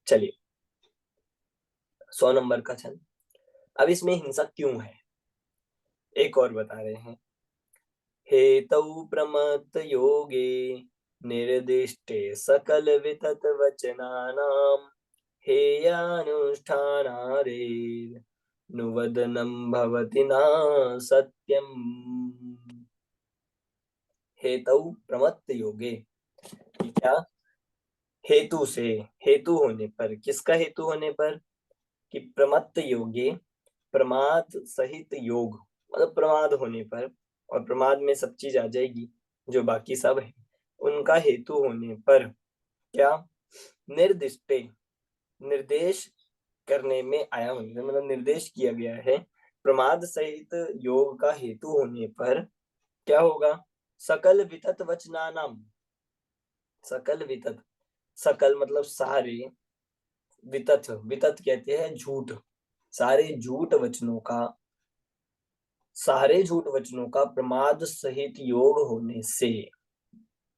[SPEAKER 1] चलिए 100 नंबर का छंद। अब इसमें हिंसा क्यों है एक और बता रहे हैं। हेतौ प्रमत्त योगे निर्दिष्टे सकल वितत वचनानां हेयानुष्ठानादेव नुवदनं भवति न सत्यम्। हेतौ प्रमत्त योगे, क्या हेतु से, हेतु होने पर, किसका हेतु होने पर, कि प्रमत्त योगे, प्रमाद सहित योग, मतलब प्रमाद होने पर, और प्रमाद में सब चीज आ जाएगी जो बाकी सब है, उनका हेतु होने पर, क्या निर्दिष्टे, निर्देश करने में आया होने से, मतलब निर्देश किया गया है, प्रमाद सहित योग का हेतु होने पर क्या होगा, सकल वितत वचनानाम, सकल वितत, सकल मतलब सारे, वितत, वितत कहते हैं झूठ, सारे झूठ वचनों का, सारे झूठ वचनों का प्रमाद सहित योग होने से,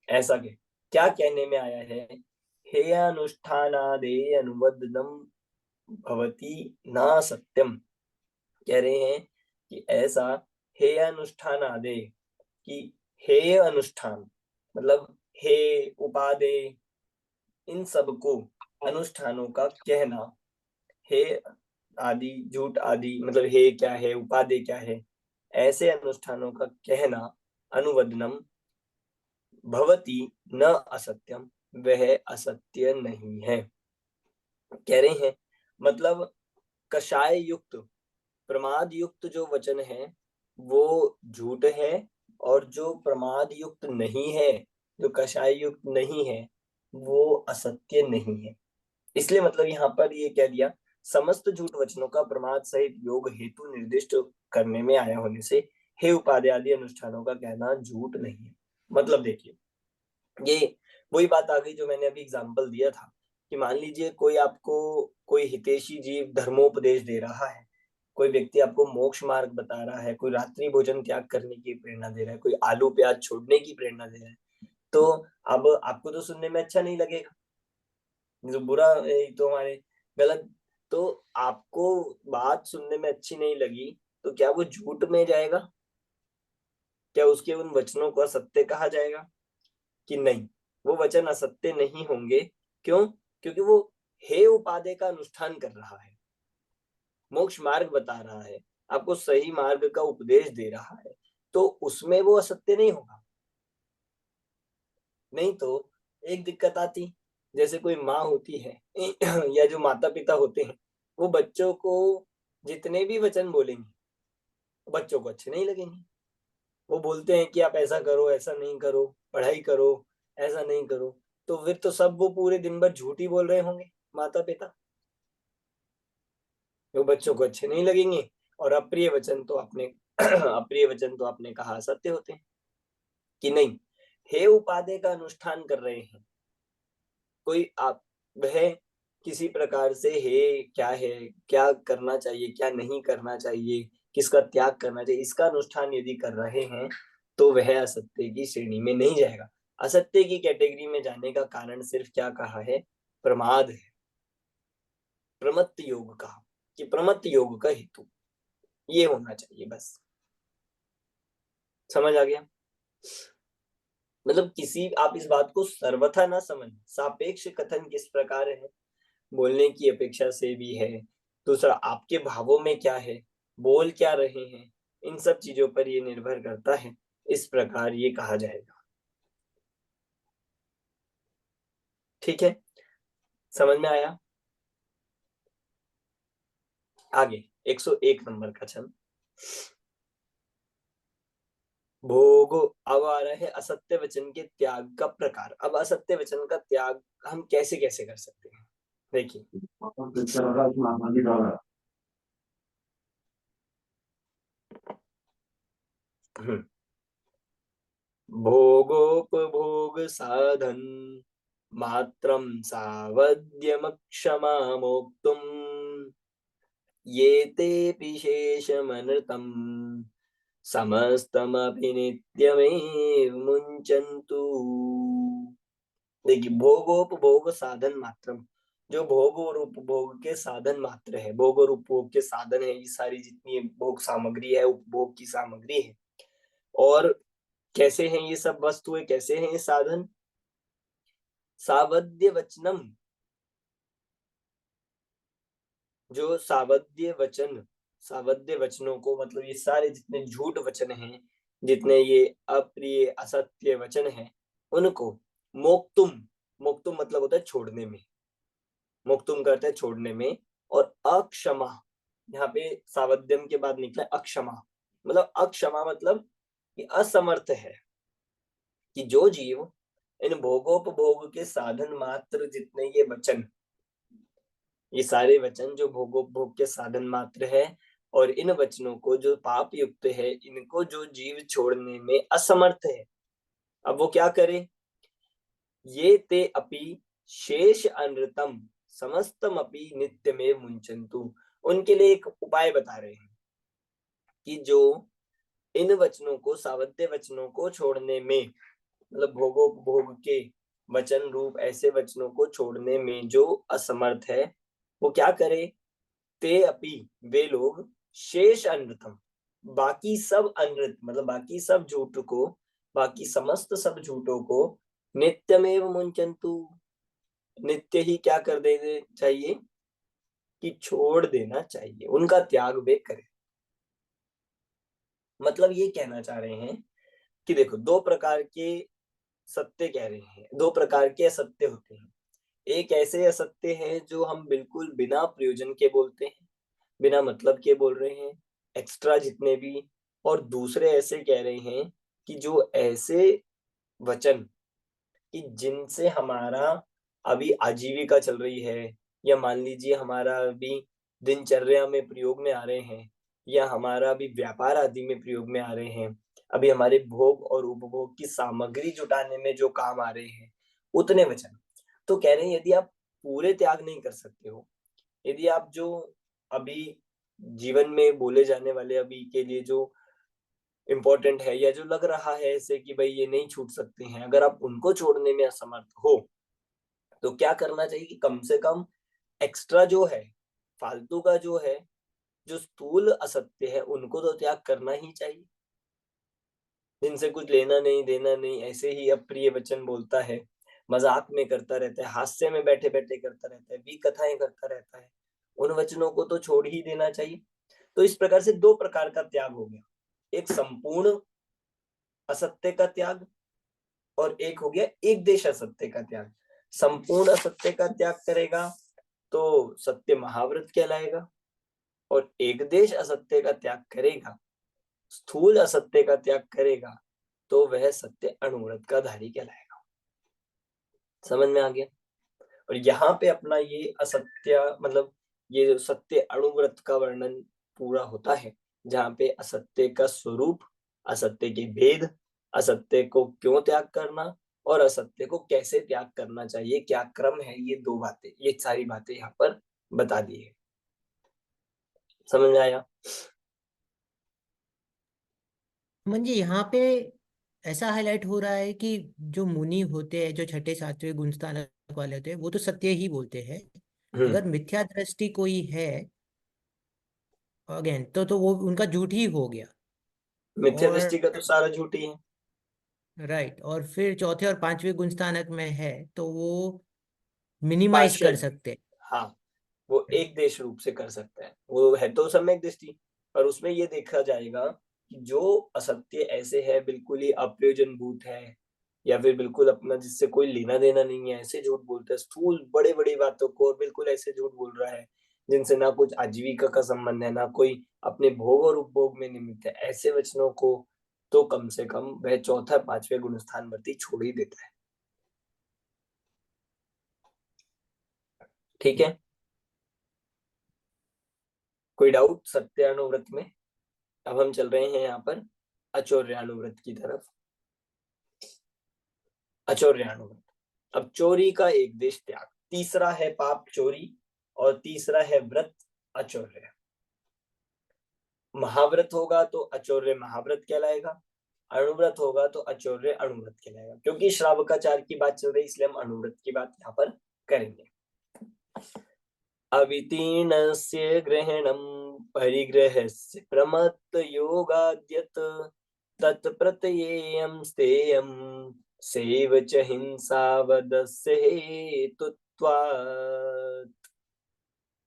[SPEAKER 1] ऐसा क्या कहने में आया है, हे अनुष्ठानादे अनुवदनम भवति न सत्यम, कह रहे हैं कि ऐसा हे अनुष्ठानादे, कि हे अनुष्ठान मतलब हे उपादे, इन सब को, अनुष्ठानों का कहना, हे आदि झूठ आदि, मतलब हे क्या है, उपादे क्या है, ऐसे अनुष्ठानों का कहना, अनुवदनम भवति न असत्यम, वह असत्य नहीं है। कह रहे हैं मतलब कषाय युक्त, प्रमाद युक्त जो वचन है वो झूठ है, और जो प्रमाद युक्त नहीं है, जो कषाय युक्त नहीं है, वो असत्य नहीं है। इसलिए मतलब यहाँ पर ये कह दिया, समस्त झूठ वचनों का प्रमाद सहित योग हेतु निर्दिष्ट करने में आया होने से हे उपाधि आदि अनुष्ठानों का कहना झूठ नहीं है। मतलब देखिए, ये वही बात आ गई जो मैंने अभी एग्जाम्पल दिया था, कि मान लीजिए कोई आपको, कोई हितैषी जीव धर्मोपदेश दे रहा है, कोई व्यक्ति आपको मोक्ष मार्ग बता रहा है, कोई रात्रि भोजन त्याग करने की प्रेरणा दे रहा है, कोई आलू प्याज छोड़ने की प्रेरणा दे रहा है, तो अब आपको तो सुनने में अच्छा नहीं लगेगा, जो बुरा है तो हमारे गलत, तो आपको बात सुनने में अच्छी नहीं लगी, तो क्या वो झूठ में जाएगा, क्या उसके उन वचनों को असत्य कहा जाएगा कि नहीं, वो वचन असत्य नहीं होंगे। क्यों? क्योंकि वो हे उपादे का अनुष्ठान कर रहा है, मोक्ष मार्ग बता रहा है, आपको सही मार्ग का उपदेश दे रहा है, तो उसमें वो असत्य नहीं होगा। नहीं तो एक दिक्कत आती, जैसे कोई माँ होती है या जो माता पिता होते हैं, वो बच्चों को जितने भी वचन बोलेंगे बच्चों को अच्छे नहीं लगेंगे। वो बोलते हैं कि आप ऐसा करो, ऐसा नहीं करो, पढ़ाई करो, ऐसा नहीं करो, तो फिर तो सब वो पूरे दिन भर झूठ ही बोल रहे होंगे माता पिता, वो बच्चों को अच्छे नहीं लगेंगे। और अप्रिय वचन तो आपने अप्रिय वचन तो आपने कहा सत्य होते हैं कि नहीं, हे उपादे का अनुष्ठान कर रहे हैं, कोई आप वह किसी प्रकार से क्या है, क्या करना चाहिए, क्या नहीं करना चाहिए, किसका त्याग करना चाहिए, इसका अनुष्ठान यदि कर रहे हैं तो वह असत्य की श्रेणी में नहीं जाएगा। असत्य की कैटेगरी में जाने का कारण सिर्फ क्या कहा है, प्रमाद है, प्रमत्त योग कहा, कि प्रमत्त योग का हेतु ये होना चाहिए, बस समझ आ गया। मतलब किसी, आप इस बात को सर्वथा ना समझ, सापेक्ष कथन किस प्रकार है, बोलने की अपेक्षा से भी है, दूसरा आपके भावों में क्या है, बोल क्या रहे हैं, इन सब चीजों पर ये निर्भर करता है, इस प्रकार ये कहा जाएगा। ठीक है, समझ में आया। आगे 101 नंबर का छंद। भोगो, अब आ रहा है असत्य वचन के त्याग का प्रकार। अब असत्य वचन का त्याग हम कैसे कैसे कर सकते हैं, देखिए। भोगोपभोग साधन मात्रं सावद्यमक्षमामोक्तुम् ये तेऽपि शेषमनृतं समस्तमपि नित्यमेव मुञ्चन्तु। देखिए, भोगोपभोग साधन मात्रम, जो भोग और उपभोग के साधन मात्र है, भोग और उपभोग के साधन है ये सारी जितनी भोग सामग्री है, उपभोग की सामग्री है। और कैसे हैं ये सब वस्तुएं, कैसे हैं ये साधन? सावद्य वचनम, जो सावद्य वचन, सावद्य वचनों को मतलब ये सारे जितने झूठ वचन हैं, जितने ये अप्रिय असत्य वचन हैं, उनको मोक्तुम, मोक्तुम मतलब होता है छोड़ने में, मोक्तुम करते हैं छोड़ने में। और अक्षमा, यहाँ पे सावध्यम के बाद निकला अक्षमा, मतलब अक्षमा मतलब कि असमर्थ है, कि जो जीव इन भोगोपभोग के साधन मात्र जितने ये वचन, ये सारे वचन जो भोगोपभोग के साधन मात्र है, और इन वचनों को जो पाप युक्त है, इनको जो जीव छोड़ने में असमर्थ है, अब वो क्या करे? ये ते अपि शेष अनृतम समस्तम अपि नित्यमेव मुंचन्तु, उनके लिए एक उपाय बता रहे हैं कि जो इन वचनों को, सावध्य वचनों को छोड़ने में, मतलब भोगोपभोग के वचन रूप ऐसे वचनों को छोड़ने में जो असमर्थ है, वो क्या करे? ते अपि, वे लोग, शेष अनृतम, बाकी सब अनृत मतलब बाकी सब झूठ को, बाकी समस्त सब झूठों को नित्यमेव मुंचन्तु, नित्य ही क्या कर देना चाहिए? कि छोड़ देना चाहिए, उनका त्याग वे करें। मतलब ये कहना चाह रहे हैं कि देखो, दो प्रकार के सत्य कह रहे हैं, दो प्रकार के असत्य होते हैं। एक ऐसे असत्य हैं जो हम बिल्कुल बिना प्रयोजन के बोलते हैं, बिना मतलब के बोल रहे हैं, एक्स्ट्रा जितने भी। और दूसरे ऐसे कह रहे हैं कि जो ऐसे वचन कि जिनसे हमारा अभी आजीविका चल रही है, या मान लीजिए हमारा अभी दिनचर्या में प्रयोग में आ रहे हैं, या हमारा अभी व्यापार आदि में प्रयोग में आ रहे हैं, अभी हमारे भोग और उपभोग की सामग्री जुटाने में जो काम आ रहे हैं, उतने वचन। तो कह रहे हैं यदि आप पूरे त्याग नहीं कर सकते हो, यदि आप जो अभी जीवन में बोले जाने वाले अभी के लिए जो इम्पोर्टेंट है, या जो लग रहा है ऐसे कि भाई ये नहीं छूट सकते हैं, अगर आप उनको छोड़ने में असमर्थ हो, तो क्या करना चाहिए कि कम से कम एक्स्ट्रा जो है, फालतू का जो है, जो स्थूल असत्य है, उनको तो त्याग करना ही चाहिए, जिनसे कुछ लेना नहीं देना नहीं, ऐसे ही अप्रिय वचन बोलता है, मजाक में करता रहता है, हास्य में बैठे बैठे करता रहता है, भी कथाएं करता रहता है, उन वचनों को तो छोड़ ही देना चाहिए। तो इस प्रकार से दो प्रकार का त्याग हो गया, एक संपूर्ण असत्य का त्याग, और एक हो गया एक देश असत्य का त्याग। संपूर्ण असत्य का त्याग करेगा तो सत्य महाव्रत कहलाएगा, और एक देश असत्य का त्याग करेगा, स्थूल असत्य का त्याग करेगा, तो वह सत्य अणुव्रत का धारी कहलाएगा। समझ में आ गया? और यहाँ पे अपना ये असत्य मतलब ये जो सत्य अणुव्रत का वर्णन पूरा होता है, जहाँ पे असत्य का स्वरूप, असत्य के भेद, असत्य को क्यों त्याग करना, और असत्य को कैसे त्याग करना चाहिए, क्या क्रम है, ये दो बातें, ये सारी बातें यहाँ पर बता दी है। समझ में आया?
[SPEAKER 4] जी यहाँ पे ऐसा हाईलाइट हो रहा है कि जो मुनि होते हैं, जो छठे सातवें गुण स्थानक वाले होते हैं, वो तो सत्य ही बोलते हैं। अगर मिथ्या दृष्टि कोई है अगेन तो वो उनका झूठ ही हो गया।
[SPEAKER 1] मिथ्या
[SPEAKER 4] और
[SPEAKER 1] दृष्टि का तो सारा झूठ ही है।
[SPEAKER 4] राइट, और फिर चौथे और पांचवें गुण स्थानक में है तो वो मिनिमाइज कर
[SPEAKER 1] पार्शियल,
[SPEAKER 4] सकते हैं।
[SPEAKER 1] हाँ, वो एक देश रूप से कर सकता है, वो है तो सम्यक दृष्टि। पर उसमें ये देखा जाएगा कि जो असत्य ऐसे है, बिल्कुल ही अप्रयोजन भूत है, या फिर बिल्कुल अपना जिससे कोई लेना देना नहीं है, ऐसे झूठ बोलता है, स्थूल बड़े बड़ी बातों को, और बिल्कुल ऐसे झूठ बोल रहा है जिनसे ना कुछ आजीविका का संबंध है, ना कोई अपने भोग और उपभोग में निमित्त है, ऐसे वचनों को तो कम से कम वह चौथा पांचवें गुण स्थान वर्ती छोड़ ही देता है। ठीक है, कोई डाउट सत्यानुव्रत में? अब हम चल रहे हैं यहाँ पर अचौर्यानुव्रत की तरफ। अचौर्यानुव्रत, अब चोरी का एक देश त्याग, तीसरा है पाप चोरी, और तीसरा है व्रत अचौर्य। महाव्रत होगा तो अचौर्य महाव्रत कहलाएगा, अणुव्रत होगा तो अचौर्य अणुव्रत कहलाएगा। क्योंकि श्रावकाचार की बात चल रही इसलिए हम अणुव्रत की बात यहाँ पर करेंगे। अवितीर्णस्य ग्रहणं परिग्रहस्य प्रमत्त योगाद्यत तत्प्रत्ययेयं स्थेयं सेव च हिंसावदस्य हेतुत्वात्।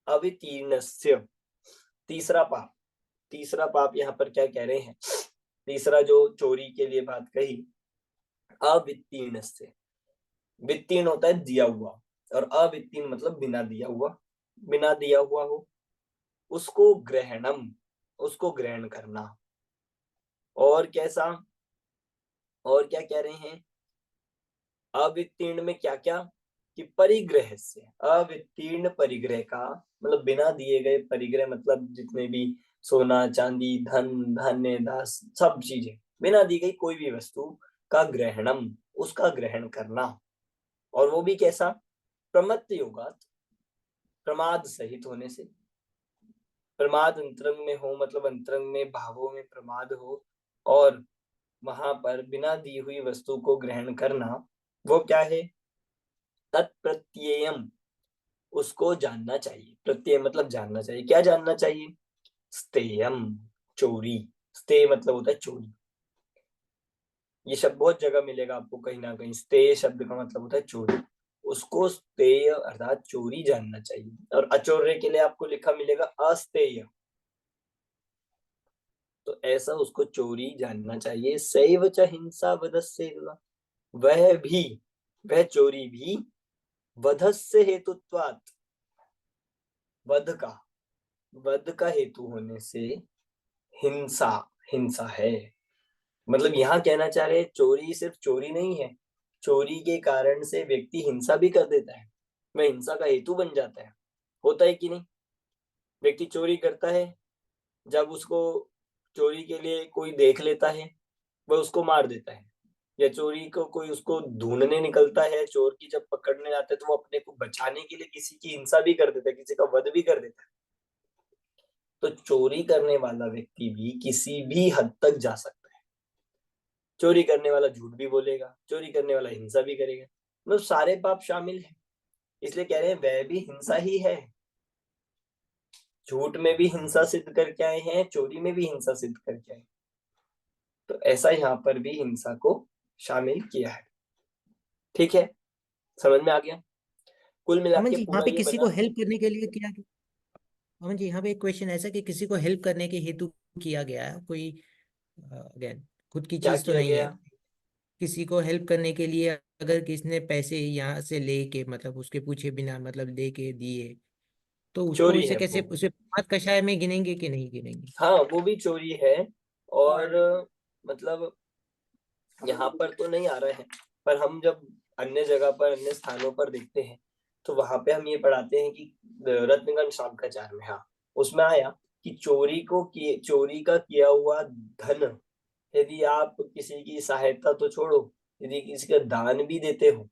[SPEAKER 1] अवितीर्णस्य तीसरा पाप, तीसरा पाप यहाँ पर क्या कह रहे हैं, तीसरा जो चोरी के लिए बात कही, अवितीर्णस्य, वित्तीर्ण होता है दिया हुआ, और अवित्तीर्ण मतलब बिना दिया हुआ, बिना दिया हुआ हो, उसको ग्रहणम, उसको ग्रहण करना। और कैसा, और क्या कह रहे हैं, अवित्तीर्ण में क्या क्या, कि परिग्रह से, अवित्तीर्ण परिग्रह का मतलब बिना दिए गए, परिग्रह मतलब जितने भी सोना चांदी धन धान्य दास सब चीजें, बिना दी गई कोई भी वस्तु का ग्रहणम, उसका ग्रहण करना। और वो भी कैसा, प्रमत्त योगात, प्रमाद सहित होने से, प्रमाद अंतरंग में हो, मतलब अंतरंग में भावों में प्रमाद हो, और वहां पर बिना दी हुई वस्तु को ग्रहण करना, वो क्या है, तत्प्रत्ययम, उसको जानना चाहिए। प्रत्यय मतलब जानना चाहिए, क्या जानना चाहिए, स्थेयम, चोरी, स्ते मतलब होता है चोरी। ये शब्द बहुत जगह मिलेगा आपको कहीं ना कहीं, स्तेय शब्द का मतलब होता है चोरी, उसको स्थेय अर्थात चोरी जानना चाहिए। और अचौर्य के लिए आपको लिखा मिलेगा अस्तेय, तो ऐसा उसको चोरी जानना चाहिए। सैव च हिंसा वधस्य, वह भी, वह चोरी भी वधस्य हेतुत्वात्, वध का, वध का हेतु होने से हिंसा, हिंसा है। मतलब यहाँ कहना चाह रहे चोरी सिर्फ चोरी नहीं है, चोरी के कारण से व्यक्ति हिंसा भी कर देता है, वह हिंसा का हेतु बन जाता है। होता है कि नहीं, व्यक्ति चोरी करता है, जब उसको चोरी के लिए कोई देख लेता है वह उसको मार देता है, या चोरी को कोई उसको ढूंढने निकलता है, चोर की जब पकड़ने जाते हैं तो वो अपने को बचाने के लिए किसी की हिंसा भी कर देता है, किसी का वध भी कर देता है। तो चोरी करने वाला व्यक्ति भी किसी भी हद तक जा सकता है, चोरी करने वाला झूठ भी बोलेगा, चोरी करने वाला हिंसा भी करेगा, मतलब सारे पाप शामिल है। इसलिए कह रहे हैं वह भी हिंसा ही है, झूठ में भी हिंसा सिद्ध करके आए हैं, चोरी में भी हिंसा सिद्ध करके आए, तो ऐसा यहाँ पर भी हिंसा को शामिल किया है। ठीक है, समझ में आ गया। कुल मिला
[SPEAKER 4] अमन
[SPEAKER 1] के
[SPEAKER 4] जी, यहाँ
[SPEAKER 1] पूरा
[SPEAKER 4] पे
[SPEAKER 1] ये
[SPEAKER 4] किसी
[SPEAKER 1] बना।
[SPEAKER 4] को हेल्प करने के लिए किया, अमन जी यहाँ पे एक क्वेश्चन ऐसा कि किसी को हेल्प करने के हेतु किया गया है, कोई अगेन खुद की
[SPEAKER 1] क्या
[SPEAKER 4] चीज तो
[SPEAKER 1] किया
[SPEAKER 4] नहीं
[SPEAKER 1] गया,
[SPEAKER 4] है, किसी को हेल्प करने के लिए अगर किसने पैसे यहाँ से लेके मतलब उसके पूछे बिना मतलब लेके दिए, तो उसको
[SPEAKER 1] चोरी
[SPEAKER 4] उसे
[SPEAKER 1] है
[SPEAKER 4] कैसे,
[SPEAKER 1] वो,
[SPEAKER 4] उसे पाप कषाय में गिनेंगे कि नहीं गिनेंगे?
[SPEAKER 1] हाँ वो भी चोरी है। और मतलब यहाँ पर तो नहीं आ रहा है, पर हम जब अन्य जगह पर अन्य स्थानों पर देखते हैं तो वहां पे हम ये पढ़ाते हैं कि रत्नगंज शांकाचार में, हाँ उसमें आया कि चोरी का किया हुआ धन, यदि आप किसी की सहायता तो छोड़ो, यदि किसी का दान भी देते हो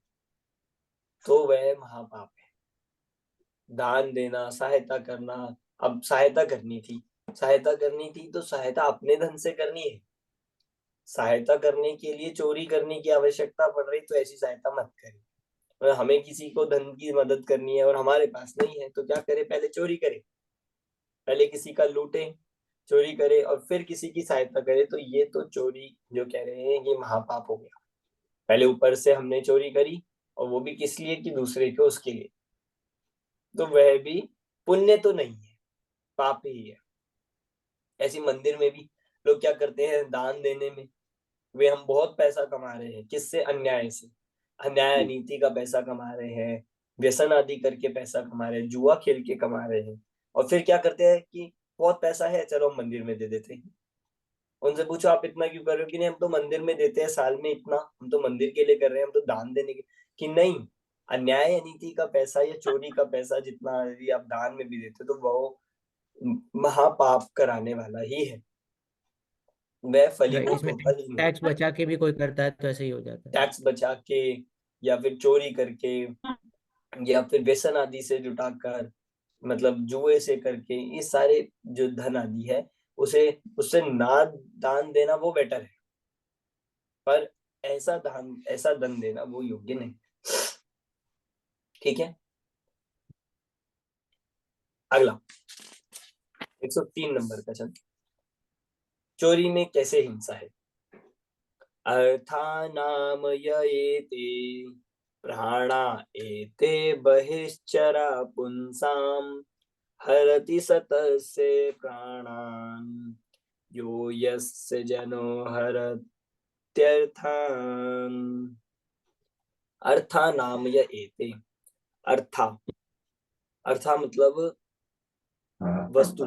[SPEAKER 1] तो वह महापाप है। दान देना, सहायता करना, अब सहायता करनी थी तो सहायता अपने धन से करनी है। सहायता करने के लिए चोरी करने की आवश्यकता पड़ रही तो ऐसी सहायता मत करें। और हमें किसी को धन की मदद करनी है और हमारे पास नहीं है तो क्या करे, पहले चोरी करे, पहले किसी का लूटे, चोरी करे और फिर किसी की सहायता करे, तो ये तो चोरी जो कह रहे हैं ये महापाप हो गया। पहले ऊपर से हमने चोरी करी और वो भी किस लिए, कि दूसरे को उसके लिए, तो वह भी पुण्य तो नहीं है, पाप ही है। ऐसी मंदिर में भी लोग क्या करते हैं, दान देने में वे हम बहुत पैसा कमा रहे हैं, किससे, अन्याय से, अन्याय नीति का पैसा कमा रहे हैं, व्यसन आदि करके पैसा कमा रहे हैं, जुआ खेल के कमा रहे हैं। और फिर क्या करते हैं कि बहुत पैसा है चलो हम मंदिर में दे देते हैं। उनसे पूछो आप इतना क्यों कर रहे हो, कि नहीं हम तो मंदिर में देते हैं साल में इतना, हम तो मंदिर के लिए कर रहे हैं, हम तो दान देने के, कि नहीं, अन्याय नीति का पैसा या चोरी का पैसा जितना यदि आप दान में भी देते तो वो महापाप कराने वाला ही है, वह
[SPEAKER 4] राइट,
[SPEAKER 1] फलीभूत
[SPEAKER 4] इसमें
[SPEAKER 1] होता ही नहीं।
[SPEAKER 4] टैक्स बचा के भी कोई करता है तो ऐसे ही हो जाता है।
[SPEAKER 1] टैक्स बचा के या फिर चोरी करके या फिर व्यसन आदि से जुटाकर, मतलब जुए से करके, ये सारे जो धन आदि है उसे उससे ना दान देना वो बेटर है, पर ऐसा धन देना वो योग्य नहीं। ठीक है, अगला 103 नंबर का चल। चोरी में कैसे हिंसा है? अर्थानाम ययेते प्राणा एते बहिश्चरा पुंसाम हरति सतस्य प्राणान् यो यस्य जनो हरत्यर्थान्। अर्थानाम ययेते, अर्था अर्था मतलब वस्तु,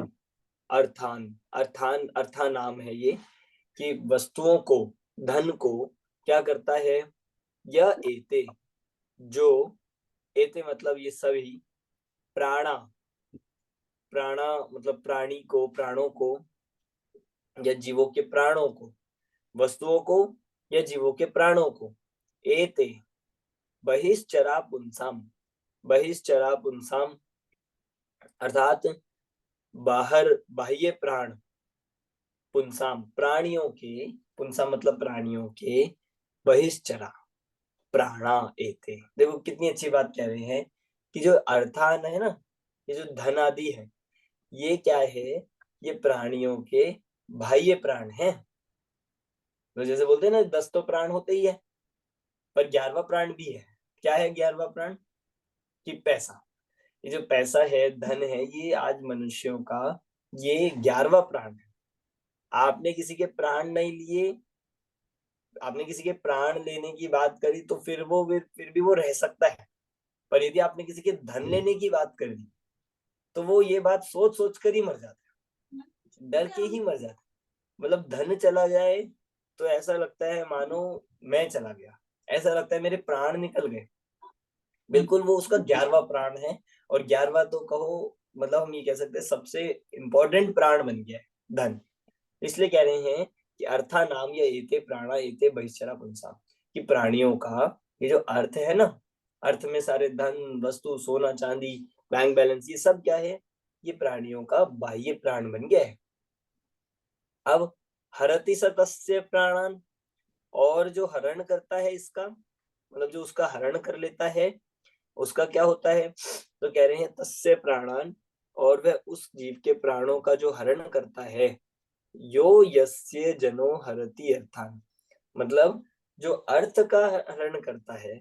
[SPEAKER 1] अर्था नाम है ये कि वस्तुओं को, धन को क्या करता है? यह एते, जो, एते मतलब ये सभी, प्राणा मतलब प्राणी को, प्राणों को या जीवों के प्राणों को, वस्तुओं को या जीवों के प्राणों को, एते बहिश्चरा पुंसाम अर्थात बाहर, बाह्य प्राण, पुंसाम प्राणियों के, पुंसा मतलब प्राणियों के, बहिश्चरा प्राणा एते। देखो कितनी अच्छी बात कह रहे हैं कि जो अर्थान है ना, ये जो धन आदि है, ये क्या है? ये प्राणियों के बाह्य प्राण हैं। तो जैसे बोलते हैं ना 10 तो प्राण होते ही है, पर 11वां प्राण भी है। क्या है 11वां प्राण? कि पैसा। ये जो पैसा है, धन है, ये आज मनुष्यों का ये 11वां प्राण है। आपने किसी के प्राण नहीं लिए, आपने किसी के प्राण लेने की बात करी तो फिर भी वो रह सकता है, पर यदि आपने किसी के धन लेने की बात कर दी तो वो ये बात सोच सोच कर ही मर जाता है, डर के ही मर जाता है। मतलब धन चला जाए तो ऐसा लगता है मानो मैं चला गया, ऐसा लगता है मेरे प्राण निकल गए। बिल्कुल वो उसका 11वां प्राण है, और 11वां तो कहो, मतलब हम ये कह सकते हैं सबसे इंपॉर्टेंट प्राण बन गया है धन। इसलिए कह रहे हैं कि अर्था नाम या एते प्राणा एते बहिश्चरा पुंसा, कि प्राणियों का ये जो अर्थ है ना, अर्थ में सारे धन, वस्तु, सोना चांदी, बैंक बैलेंस, ये सब क्या है? ये प्राणियों का बाह्य प्राण बन गया है। अब हरति सतस्य प्राणान, और जो हरण करता है इसका, मतलब जो उसका हरण कर लेता है, उसका क्या होता है? तो कह रहे हैं तस्य प्राणान, और वह उस जीव के प्राणों का जो हरण करता है, यो यस्य जनो हरति अर्थान, मतलब जो अर्थ का हरण करता है,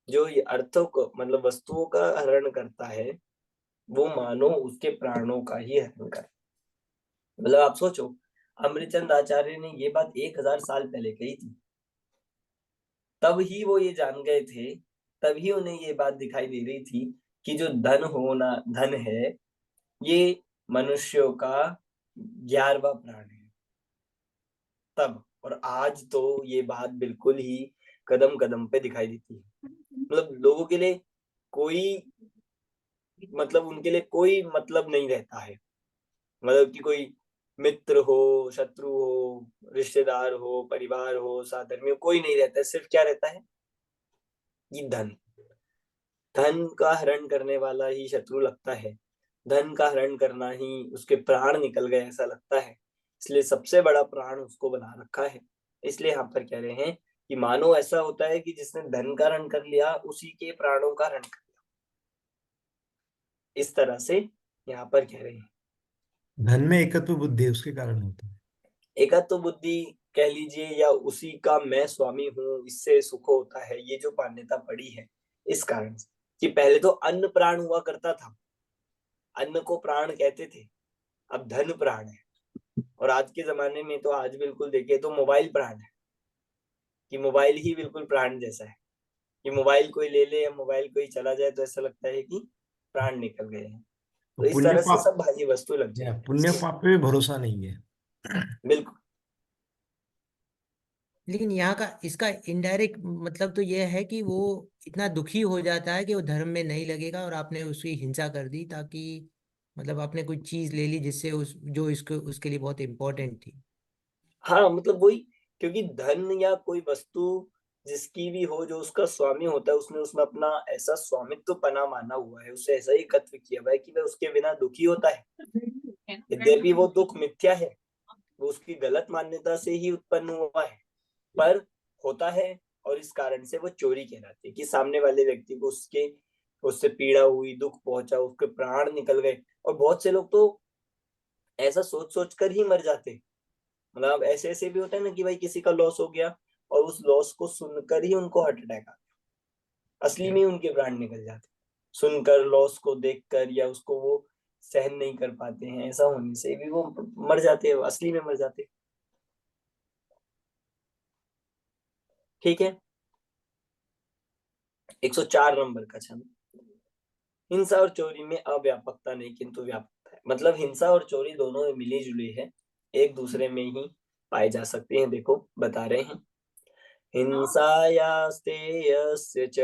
[SPEAKER 1] जो ये अर्थों को मतलब वस्तुओं का हरण करता है, वो मानो उसके प्राणों का ही हरण कर। मतलब आप सोचो, अमृतचंद आचार्य ने ये बात 1000 साल पहले कही थी, तब ही वो ये जान गए थे, तभी उन्हें ये बात दिखाई दे रही थी कि जो धन है, ये मनुष्यों का 11वां प्राण है तब। और आज तो ये बात बिल्कुल ही कदम कदम पे दिखाई देती है। मतलब लोगों के लिए कोई, मतलब उनके लिए कोई मतलब नहीं रहता है, मतलब कि कोई मित्र हो, शत्रु हो, रिश्तेदार हो, परिवार हो, सहधर्मी हो, कोई नहीं रहता है। सिर्फ क्या रहता है? ये धन का हरण करने वाला ही शत्रु लगता है, धन का हरण करना ही उसके प्राण निकल गए ऐसा लगता है। इसलिए सबसे बड़ा प्राण उसको बना रखा है। इसलिए यहाँ पर कह रहे हैं कि मानो ऐसा होता है कि जिसने धन का हरण कर लिया, उसी के प्राणों का हरण कर लिया। इस तरह से यहाँ पर कह रहे हैं।
[SPEAKER 6] धन में एकत्व बुद्धि उसके कारण होता है।
[SPEAKER 1] एकत्व बुद्धि कह लीजिए, या उसी का मैं स्वामी हूँ, इससे सुख होता है, ये जो मान्यता पड़ी है इस कारण से कि पहले तो अन्न प्राण हुआ करता था, अन्न को प्राण कहते थे, अब धन प्राण है। और आज के जमाने में तो आज बिल्कुल देखे तो मोबाइल प्राण है, कि मोबाइल ही बिल्कुल प्राण जैसा है, कि मोबाइल कोई ले ले या मोबाइल कोई चला जाए तो ऐसा लगता है कि प्राण निकल गए हैं। तो इस
[SPEAKER 6] पुण्य
[SPEAKER 1] तरह से
[SPEAKER 6] पाप,
[SPEAKER 1] सब भाजी वस्तु लग जाए।
[SPEAKER 6] पुण्य पाप पे भी भरोसा नहीं है।
[SPEAKER 1] बिल्कुल।
[SPEAKER 4] लेकिन यहाँ का इसका इनडायरेक्ट मतलब तो ये है कि वो इतना दुखी हो जाता है कि वो धर्म में नहीं लगेगा, और आपने उसकी हिंसा कर दी ताकि मतलब आपने कोई चीज ले ली जिससे जो इसको उसके लिए बहुत इंपॉर्टेंट थी।
[SPEAKER 1] हाँ, मतलब वही, क्योंकि धन या कोई वस्तु जिसकी भी हो, जो उसका स्वामी होता है, उसने उसमें अपना ऐसा स्वामित्व पना माना हुआ है, उससे ऐसा ही कत्व किया हुआ है कि वह उसके बिना दुखी होता है। यद्यपि वो दुख मिथ्या है, वो उसकी गलत मान्यता से ही उत्पन्न हुआ है, पर होता है, और इस कारण से वो चोरी कहलाती है कि सामने वाले व्यक्ति को उससे पीड़ा हुई, दुख पहुंचा, उसके प्राण निकल गए। और बहुत से लोग तो ऐसा सोच सोच कर ही मर जाते। मतलब ऐसे ऐसे भी होता है ना कि भाई किसी का लॉस हो गया और उस लॉस को सुनकर ही उनको हार्ट अटैक आ गया, असली में उनके प्राण निकल जाते, सुनकर, लॉस को देखकर, या उसको वो सहन नहीं कर पाते हैं, ऐसा होने से भी वो मर जाते हैं, असली में मर जाते हैं। ठीक है। 104 नंबर का छंद। हिंसा और चोरी में अव्यापकता नहीं किंतु व्यापकता है। मतलब हिंसा और चोरी दोनों में मिली जुली है, एक दूसरे में ही पाए जा सकते हैं। देखो बता रहे हैं, हिंसायास्ते यस्य च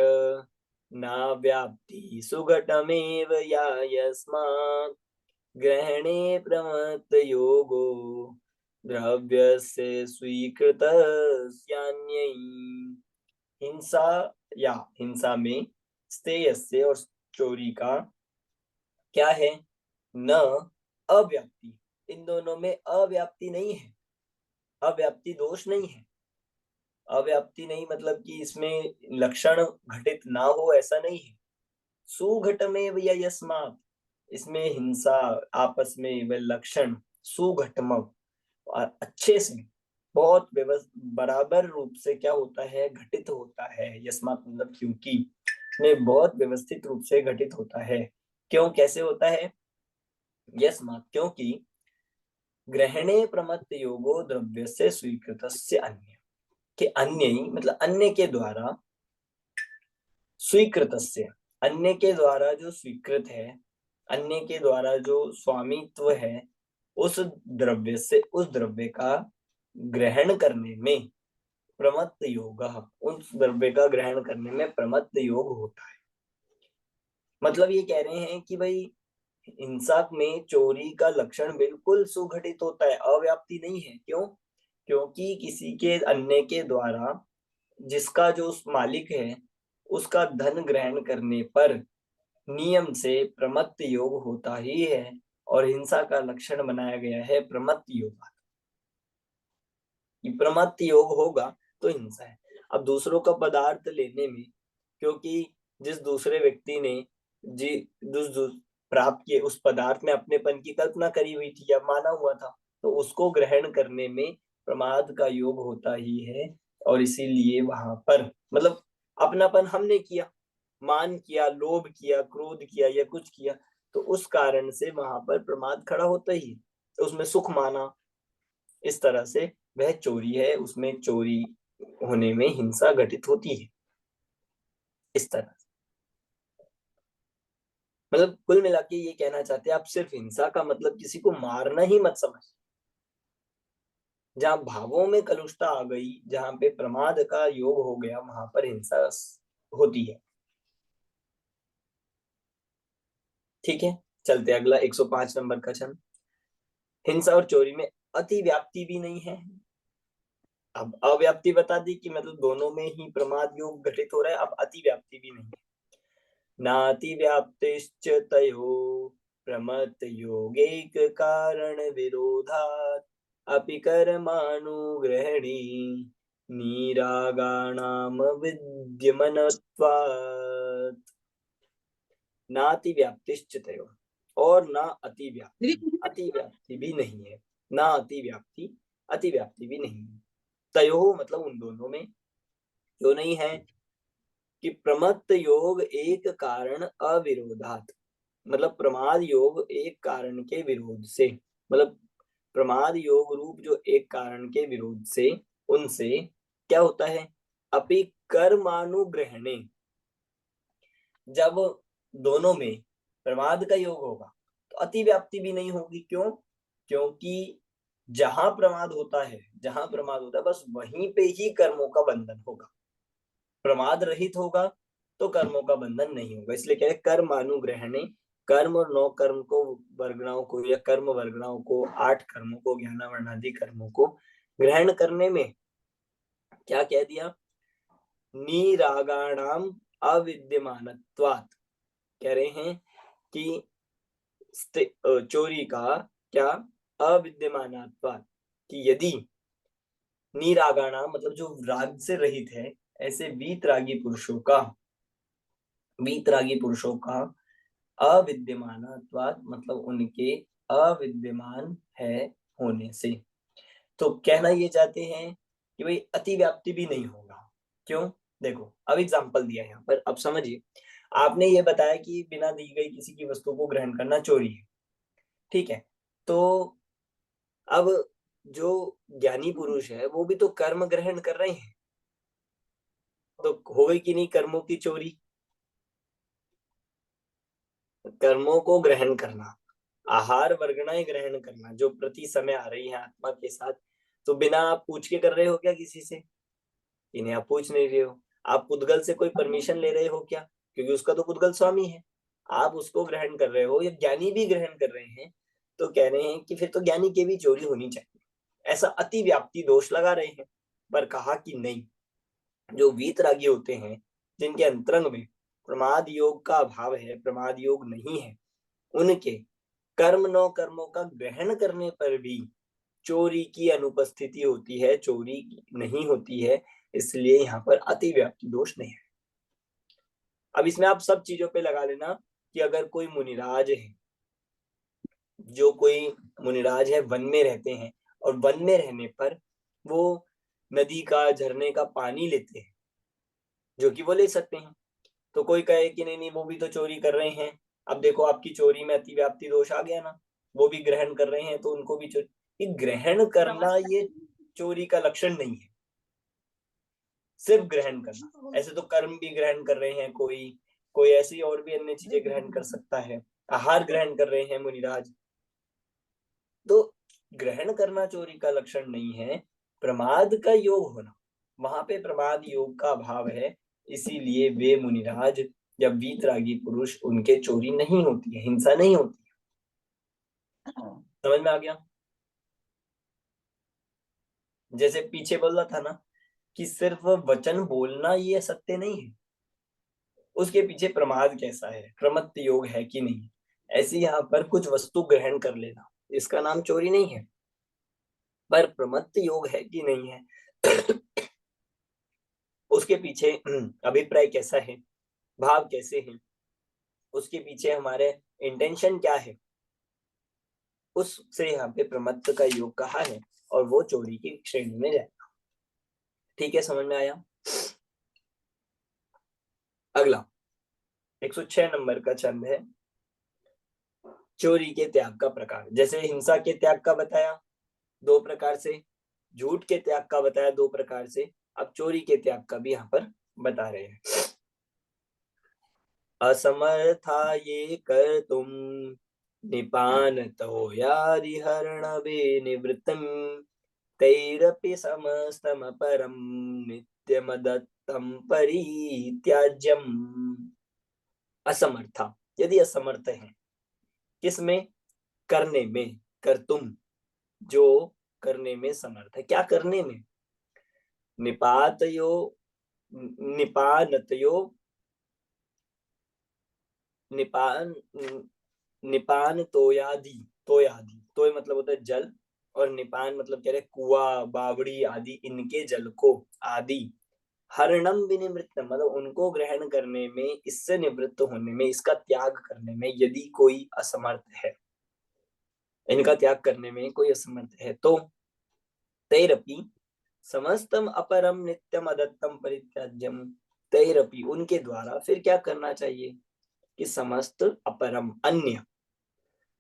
[SPEAKER 1] नाव्याप्ति सुघटमेव या यस्मात् ग्रहणे प्रमत्त योगो द्रव्यस्य स्वीकृतस्यान्यै। हिंसा या हिंसा में स्तेयस्य और चोरी का क्या है, न अव्याप्ति, इन दोनों में अव्याप्ति नहीं है, अव्याप्ति दोष नहीं है। अव्याप्ति नहीं मतलब कि इसमें लक्षण घटित ना हो, ऐसा नहीं है। सुघटमेव या यस्मात्, इसमें हिंसा आपस में वह लक्षण सुघटम, अच्छे से, बहुत बराबर रूप से क्या होता है, घटित होता है। यस्मात् मतलब क्योंकि, इसमें बहुत व्यवस्थित रूप से घटित होता है। क्यों, कैसे होता है, यस्मात् क्योंकि ग्रहणे प्रमत्त योगो द्रव्यस्य स्वीकृतस्य अन्य, के अन्य ही मतलब अन्य के द्वारा, स्वीकृतस्य अन्य के द्वारा जो स्वीकृत है, अन्य के द्वारा जो स्वामित्व है, उस द्रव्य से, उस द्रव्य का ग्रहण करने में प्रमत्त योग, उस द्रव्य का ग्रहण करने में प्रमत्त योग होता है। मतलब ये कह रहे हैं कि भाई हिंसा में चोरी का लक्षण बिल्कुल सुघटित होता है, अव्याप्ति नहीं है। क्यों, क्योंकि किसी के अन्य के द्वारा, जिसका जो उस मालिक है, उसका धन ग्रहण करने पर नियम से प्रमत्त योग होता ही है, और हिंसा का लक्षण बनाया गया है प्रमत्त योग। प्रमत्त योग होगा तो हिंसा है। अब दूसरों का पदार्थ लेने में, क्योंकि जिस दूसरे व्यक्ति ने प्राप्त किए उस पदार्थ में अपनेपन की कल्पना करी हुई थी या माना हुआ था, तो उसको ग्रहण करने में प्रमाद का योग होता ही है। और इसीलिए वहां पर मतलब अपनापन हमने किया, मान किया, लोभ किया, क्रोध किया या कुछ किया, तो उस कारण से वहां पर प्रमाद खड़ा होता ही है, तो उसमें सुख माना, इस तरह से वह चोरी है, उसमें चोरी होने में हिंसा घटित होती है। इस तरह मतलब कुल मिला के ये कहना चाहते हैं आप, सिर्फ हिंसा का मतलब किसी को मारना ही मत समझ। जहां भावों में कलुषता आ गई, जहां पे प्रमाद का योग हो गया, वहां पर हिंसा होती है। ठीक है, चलते अगला 105 नंबर का छंद। हिंसा और चोरी में अति व्याप्ति भी नहीं है। अब अव्याप्ति बता दी कि मतलब दोनों में ही प्रमाद योग घटित हो रहा है, अब अति व्याप्ति भी नहीं है। नाति व्याप्तिश्च तयो प्रमत्त योगैक कारण विरोधात् अपि कर्मानुग्रहणी निरागाणाम विद्यमनत्वात्। नाति व्याप्तिश्च तयो, और ना अति व्याप्ति, अति व्याप्ति भी नहीं है। ना अति व्याप्ति, अति व्याप्ति भी नहीं है। तयो मतलब उन दोनों में जो नहीं है कि प्रमत्त योग एक कारण अविरोधात, मतलब प्रमाद योग एक कारण के विरोध से, मतलब प्रमाद योग रूप जो एक कारण के विरोध से, उनसे क्या होता है, अपि कर्मानुग्रहणे, जब दोनों में प्रमाद का योग होगा तो अति व्याप्ति भी नहीं होगी। क्यों, क्योंकि जहां प्रमाद होता है, जहां प्रमाद होता है बस वहीं पे ही कर्मों का बंधन होगा। प्रमाद रहित होगा तो कर्मों का बंधन नहीं होगा। इसलिए कह रहे कर्मानुग्रहणे, कर्म और 9 कर्म को, वर्गणाओं को, या कर्म वर्गणाओं को, 8 कर्मों को, ज्ञानावर्णादि कर्मों को ग्रहण करने में क्या कह दिया, निरागाणाम अविद्यमानत्वात्, कह रहे हैं कि चोरी का क्या अविद्यमानत्वात्, कि यदि निरागाणाम मतलब जो राग से रहित है, ऐसे वीतरागी पुरुषों का अविद्यमानत्वात् मतलब उनके अविद्यमान है होने से। तो कहना ये चाहते हैं कि भाई अतिव्याप्ति भी नहीं होगा। क्यों? देखो अब एग्जांपल दिया है यहाँ पर, अब समझिए। आपने ये बताया कि बिना दी गई किसी की वस्तु को ग्रहण करना चोरी है, ठीक है। तो अब जो ज्ञानी पुरुष है वो भी तो कर्म ग्रहण कर रहे हैं, तो हो गई कि नहीं कर्मों की चोरी? कर्मों को ग्रहण करना, आहार वर्गणाएं ग्रहण करना जो प्रति समय आ रही है आत्मा के साथ, तो बिना आप पूछ के कर रहे हो क्या किसी से? इन्हें आप पूछ नहीं रहे हो। आप पुद्गल से कोई परमिशन ले रहे हो क्या? क्योंकि उसका तो पुद्गल स्वामी है, आप उसको ग्रहण कर रहे हो, या ज्ञानी भी ग्रहण कर रहे हैं, तो कह रहे हैं कि फिर तो ज्ञानी की भी चोरी होनी चाहिए। ऐसा अति व्याप्ति दोष लगा रहे हैं। पर कहा कि नहीं, जो वीतरागी होते हैं, जिनके अंतरंग में प्रमाद योग का अभाव है, प्रमाद योग नहीं है, उनके कर्म नौ कर्मों का ग्रहण करने पर भी चोरी की अनुपस्थिति होती है, चोरी नहीं होती है। इसलिए यहाँ पर अति व्याप्ति दोष नहीं है। अब इसमें आप सब चीजों पे लगा लेना कि अगर कोई मुनिराज है, जो कोई मुनिराज है वन में रहते हैं, और वन में रहने पर वो नदी का झरने का पानी लेते हैं, जो कि वो ले सकते हैं, तो कोई कहे कि नहीं नहीं वो भी तो चोरी कर रहे हैं। अब देखो आपकी चोरी में अतिव्याप्ति दोष आ गया ना, वो भी ग्रहण कर रहे हैं तो उनको भी चोरी। ये ग्रहण करना ये चोरी का लक्षण नहीं है, सिर्फ ग्रहण करना। ऐसे तो कर्म भी ग्रहण कर रहे हैं, कोई ऐसी और भी अन्य चीजें ग्रहण कर सकता है, आहार ग्रहण कर रहे हैं मुनिराज, तो ग्रहण करना चोरी का लक्षण नहीं है। प्रमाद का योग होना, वहां पे प्रमाद योग का अभाव है, इसीलिए वे मुनिराज या वीतरागी पुरुष उनके चोरी नहीं होती है, हिंसा नहीं होती है। समझ में आ गया? जैसे पीछे बोल रहा था ना कि सिर्फ वचन बोलना ये सत्य नहीं है, उसके पीछे प्रमाद कैसा है, प्रमत्त योग है कि नहीं। ऐसे यहाँ पर कुछ वस्तु ग्रहण कर लेना, इसका नाम चोरी नहीं है, पर प्रमत्त योग है कि नहीं है उसके पीछे अभिप्राय कैसा है, भाव कैसे हैं, उसके पीछे हमारे इंटेंशन क्या है, उससे यहाँ पे प्रमत्त का योग कहा है, और वो चोरी की श्रेणी में जाएगा। ठीक है, समझ में आया? अगला 106 नंबर का छंद है चोरी के त्याग का प्रकार। जैसे हिंसा के त्याग का बताया 2 प्रकार से, झूठ के त्याग का बताया 2 प्रकार से, अब चोरी के त्याग का भी यहाँ पर बता रहे हैं। असमर्था ये कर तुम निपान तो यारिहरण विनिवृत्तम तैरपि समस्तम परम नित्यमदत्तम परित्याज्यम। असमर्था, यदि असमर्थ है किसमें? करने में, कर तुम, जो करने में समर्थ है। क्या करने में? निपातयो निपानतयो, निपान निपान तोयादि, तोयादि तोय मतलब होता है जल, और निपान मतलब कह रहे कुआ बावड़ी आदि इनके जल को, आदि हरणम विनिवृत्त मतलब उनको ग्रहण करने में, इससे निवृत्त होने में, इसका त्याग करने में यदि कोई असमर्थ है, इनका त्याग करने में कोई असमर्थ है, तो तैरपि समस्तम अपरम नित्यम अदत्तम परित्याज्यम, तैरपि उनके द्वारा फिर क्या करना चाहिए कि समस्त अपरम अन्य,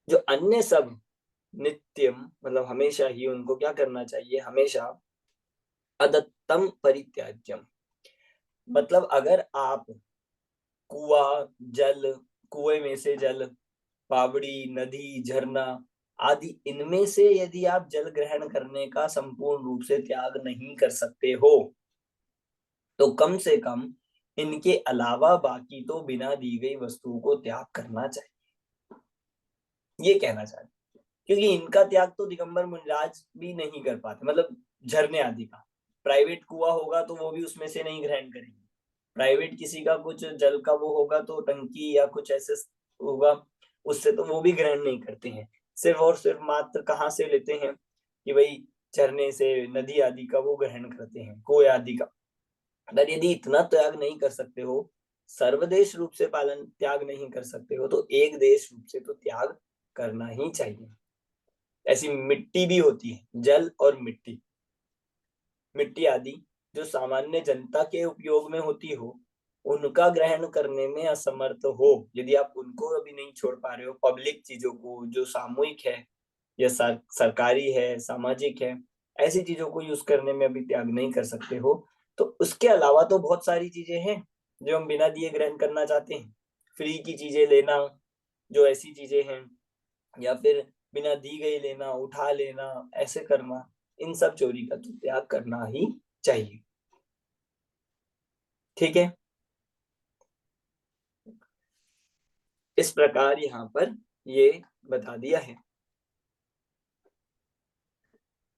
[SPEAKER 1] जो अन्य सब नित्यम मतलब हमेशा ही, उनको क्या करना चाहिए? हमेशा अदत्तम परित्याज्यम मतलब अगर आप कुआ जल, कुएं में से जल, बावड़ी, नदी, झरना आदि इनमें से यदि आप जल ग्रहण करने का संपूर्ण रूप से त्याग नहीं कर सकते हो, तो कम से कम इनके अलावा बाकी तो बिना दी गई वस्तुओं को त्याग करना चाहिए, ये कहना चाहते। क्योंकि इनका त्याग तो दिगंबर मुनिराज भी नहीं कर पाते, मतलब झरने आदि का। प्राइवेट कुआं होगा तो वो भी उसमें से नहीं ग्रहण करेंगे, प्राइवेट किसी का कुछ जल का वो होगा तो टंकी या कुछ ऐसे होगा, उससे तो वो भी ग्रहण नहीं करते हैं। सिर्फ और सिर्फ मात्र कहाँ से लेते हैं कि भाई झरने से, नदी आदि का वो ग्रहण करते हैं, कुएं आदि का। अगर यदि इतना त्याग नहीं कर सकते हो, सर्वदेश रूप से पालन त्याग नहीं कर सकते हो, तो एक देश रूप से तो त्याग करना ही चाहिए। ऐसी मिट्टी भी होती है, जल और मिट्टी, मिट्टी आदि जो सामान्य जनता के उपयोग में होती हो, उनका ग्रहण करने में असमर्थ हो, यदि आप उनको अभी नहीं छोड़ पा रहे हो, पब्लिक चीजों को जो सामूहिक है या सरकारी है, सामाजिक है, ऐसी चीजों को यूज करने में अभी त्याग नहीं कर सकते हो, तो उसके अलावा तो बहुत सारी चीजें हैं जो हम बिना दिए ग्रहण करना चाहते हैं। फ्री की चीजें लेना, जो ऐसी चीजें हैं, या फिर बिना दी गई लेना, उठा लेना, ऐसे करना, इन सब चोरी का तो त्याग करना ही चाहिए। ठीक है, इस प्रकार यहाँ पर ये बता दिया है।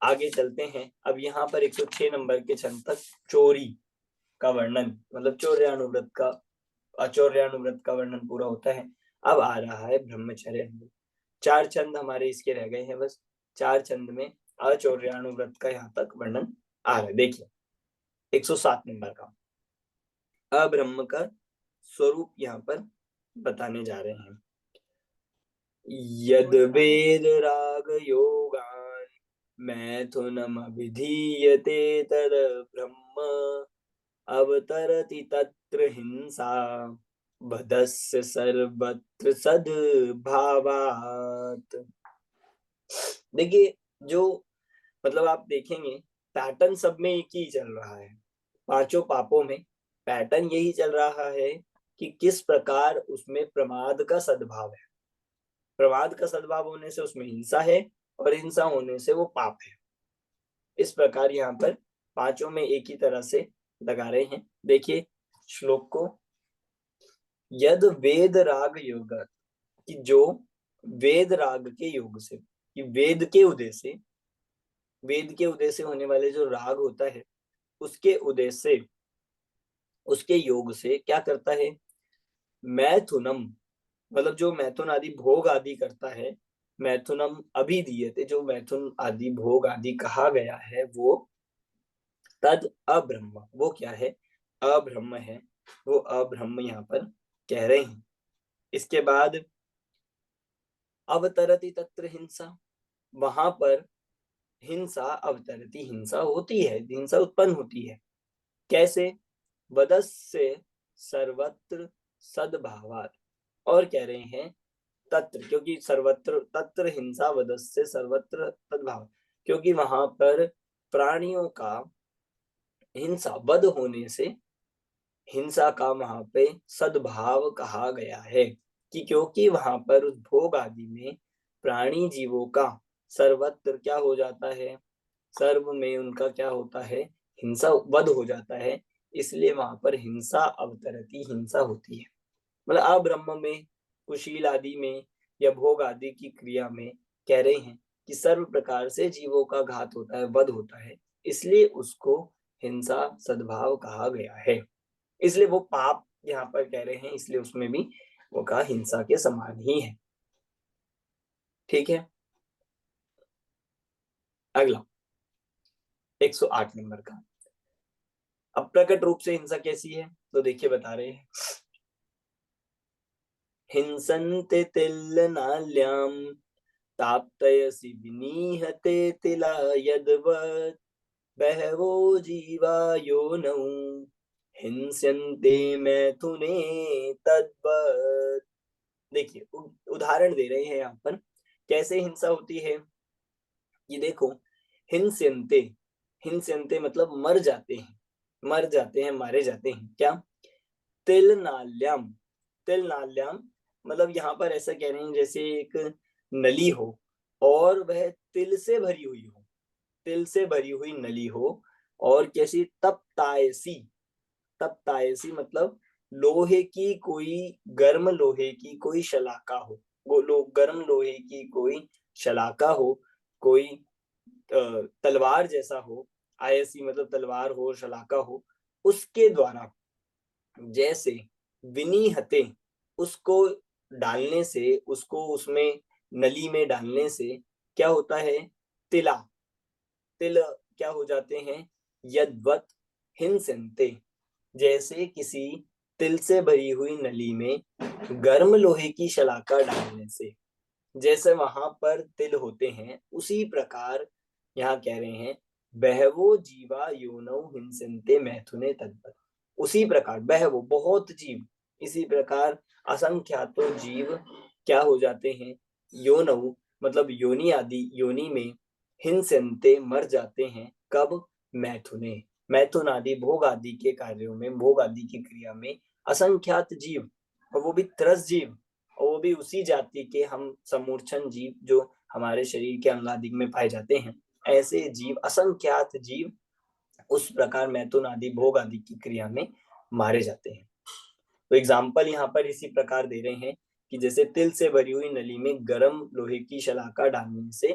[SPEAKER 1] आगे चलते हैं। अब यहाँ पर 106 नंबर के छंद तक चोरी का वर्णन, मतलब चौर्यानुव्रत का, अचौर्यानुव्रत का वर्णन पूरा होता है। अब आ रहा है ब्रह्मचर्य। 4 छंद हमारे इसके रह गए हैं बस। 4 छंद में अचौर्यानुव्रत का यहाँ तक वर्णन आ रहा है। देखिए 107 नंबर का अब्रह्म का स्वरूप यहाँ पर बताने जा रहे हैं। यद वेद राग योगान मैथुनमभिधीयते तद ब्रह्म अवतरति तत्र हिंसा बदस्य सर्वत्र सद्भावात्। देखिए, जो मतलब आप देखेंगे पैटर्न सब में एक ही चल रहा है, पांचों पापों में पैटर्न यही चल रहा है कि किस प्रकार उसमें प्रमाद का सद्भाव है। प्रमाद का सद्भाव होने से उसमें हिंसा है, और हिंसा होने से वो पाप है। इस प्रकार यहाँ पर पांचों में एक ही तरह से लगा रहे हैं। देखिए श्लोक को, यद वेद राग योग, कि जो वेद राग के योग से, कि वेद के उदय से, वेद के उदय से होने वाले जो राग होता है, उसके उदय से, उसके योग से क्या करता है, मैथुनम, मतलब जो मैथुन आदि भोग आदि करता है, मैथुनम अभिधीयते, जो मैथुन आदि भोग आदि कहा गया है, वो तद अब्रह्म, वो क्या है, अब्रह्म है, वो अब्रह्म यहाँ पर कह रहे हैं। इसके बाद अवतरति तत्र हिंसा, वहां पर हिंसा अवतरती, हिंसा होती है, हिंसा उत्पन्न होती है। कैसे, वदस्य सर्वत्र सद्भावात्, और कह रहे हैं तत्र, क्योंकि सर्वत्र, तत्र हिंसा वदस्य सर्वत्र सद्भाव, क्योंकि वहां पर प्राणियों का हिंसा वध होने से हिंसा का वहां पे सद्भाव कहा गया है, कि क्योंकि वहां पर उस भोग आदि में प्राणी जीवों का सर्वत्र क्या हो जाता है, सर्व में उनका क्या होता है, हिंसा वध हो जाता है, इसलिए वहां पर हिंसा अवतरती, हिंसा होती है। मतलब अब्रह्म में, कुशील आदि में, या भोग आदि की क्रिया में कह रहे हैं कि सर्व प्रकार से जीवों का घात होता है, वध होता है, इसलिए उसको हिंसा सद्भाव कहा गया है। इसलिए वो पाप यहाँ पर कह रहे हैं, इसलिए उसमें भी वो कहा हिंसा के समान ही है। ठीक है, अगला 108 नंबर का। अब प्रकट रूप से हिंसा कैसी है, तो देखिए बता रहे हैं, हिंसन्ते तिल्लनाल्यां ताप्तयसि विनीहते तिला यद्वत् बहवो जीवा योनौ हिंस्यन्ते मैथुने तद्वत्। देखिए उदाहरण दे रहे हैं यहाँ पर कैसे हिंसा होती है। ये देखो, हिंस्यन्ते, हिंस्यन्ते मतलब मर जाते हैं, मर जाते हैं, मारे जाते हैं। क्या, तिल नाल्याम, तिल नाल्याम मतलब यहाँ पर ऐसा कह रहे हैं जैसे एक नली हो और वह तिल से भरी हुई हो, तिल से भरी हुई नली हो, और कैसी, तप्तायसी, तप्तायसी मतलब लोहे की कोई, गर्म लोहे की कोई शलाका हो, वो गर्म लोहे की कोई शलाका हो, कोई तलवार जैसा हो, आयसी मतलब तलवार हो, शलाका हो, उसके द्वारा जैसे विनिहते, उसको डालने से, उसको उसमें नली में डालने से क्या होता है, तिला, तिल क्या हो जाते हैं, यद्वत हिंसन्ते, जैसे किसी तिल से भरी हुई नली में गर्म लोहे की शलाका डालने से जैसे वहां पर तिल होते हैं, उसी प्रकार यहाँ कह रहे हैं बहवो जीवा योनौ हिंसन्ते मैथुने तद्वत्। उसी प्रकार बहवो बहुत जीव, इसी प्रकार असंख्यातो जीव क्या हो जाते हैं, योनौ मतलब योनि आदि योनि में, हिंसन्ते मर जाते हैं, कब, मैथुने, मैथुन आदि भोग आदि के कार्यों में, भोग आदि की क्रिया में असंख्यात जीव, और वो भी त्रस जीव, और वो भी उसी जाति के हम समूर्छन जीव जो हमारे शरीर के अंगादि में पाए जाते हैं, ऐसे जीव असंख्यात जीव उस प्रकार मैथुन आदि भोग आदि की क्रिया में मारे जाते हैं। तो एग्जाम्पल यहाँ पर इसी प्रकार दे रहे हैं कि जैसे तिल से भरी हुई नली में गर्म लोहे की शलाका डालने से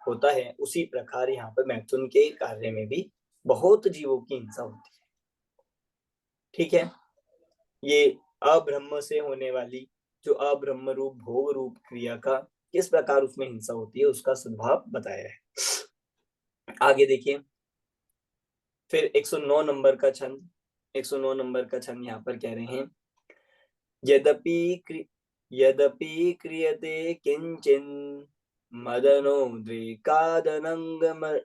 [SPEAKER 1] होता है, उसी प्रकार यहाँ पर मैथुन के कार्य में भी बहुत जीवों की हिंसा होती है। ठीक है, ये अब्रह्म से होने वाली जो अब्रह्म रूप भोग रूप क्रिया का किस प्रकार उसमें हिंसा होती है उसका स्वभाव बताया है। आगे देखिए, फिर 109 नंबर का छंद, 109 नंबर का छंद यहाँ पर कह रहे हैं यद्यपि क्रियते किंचिन मदनोद्रेकादनंग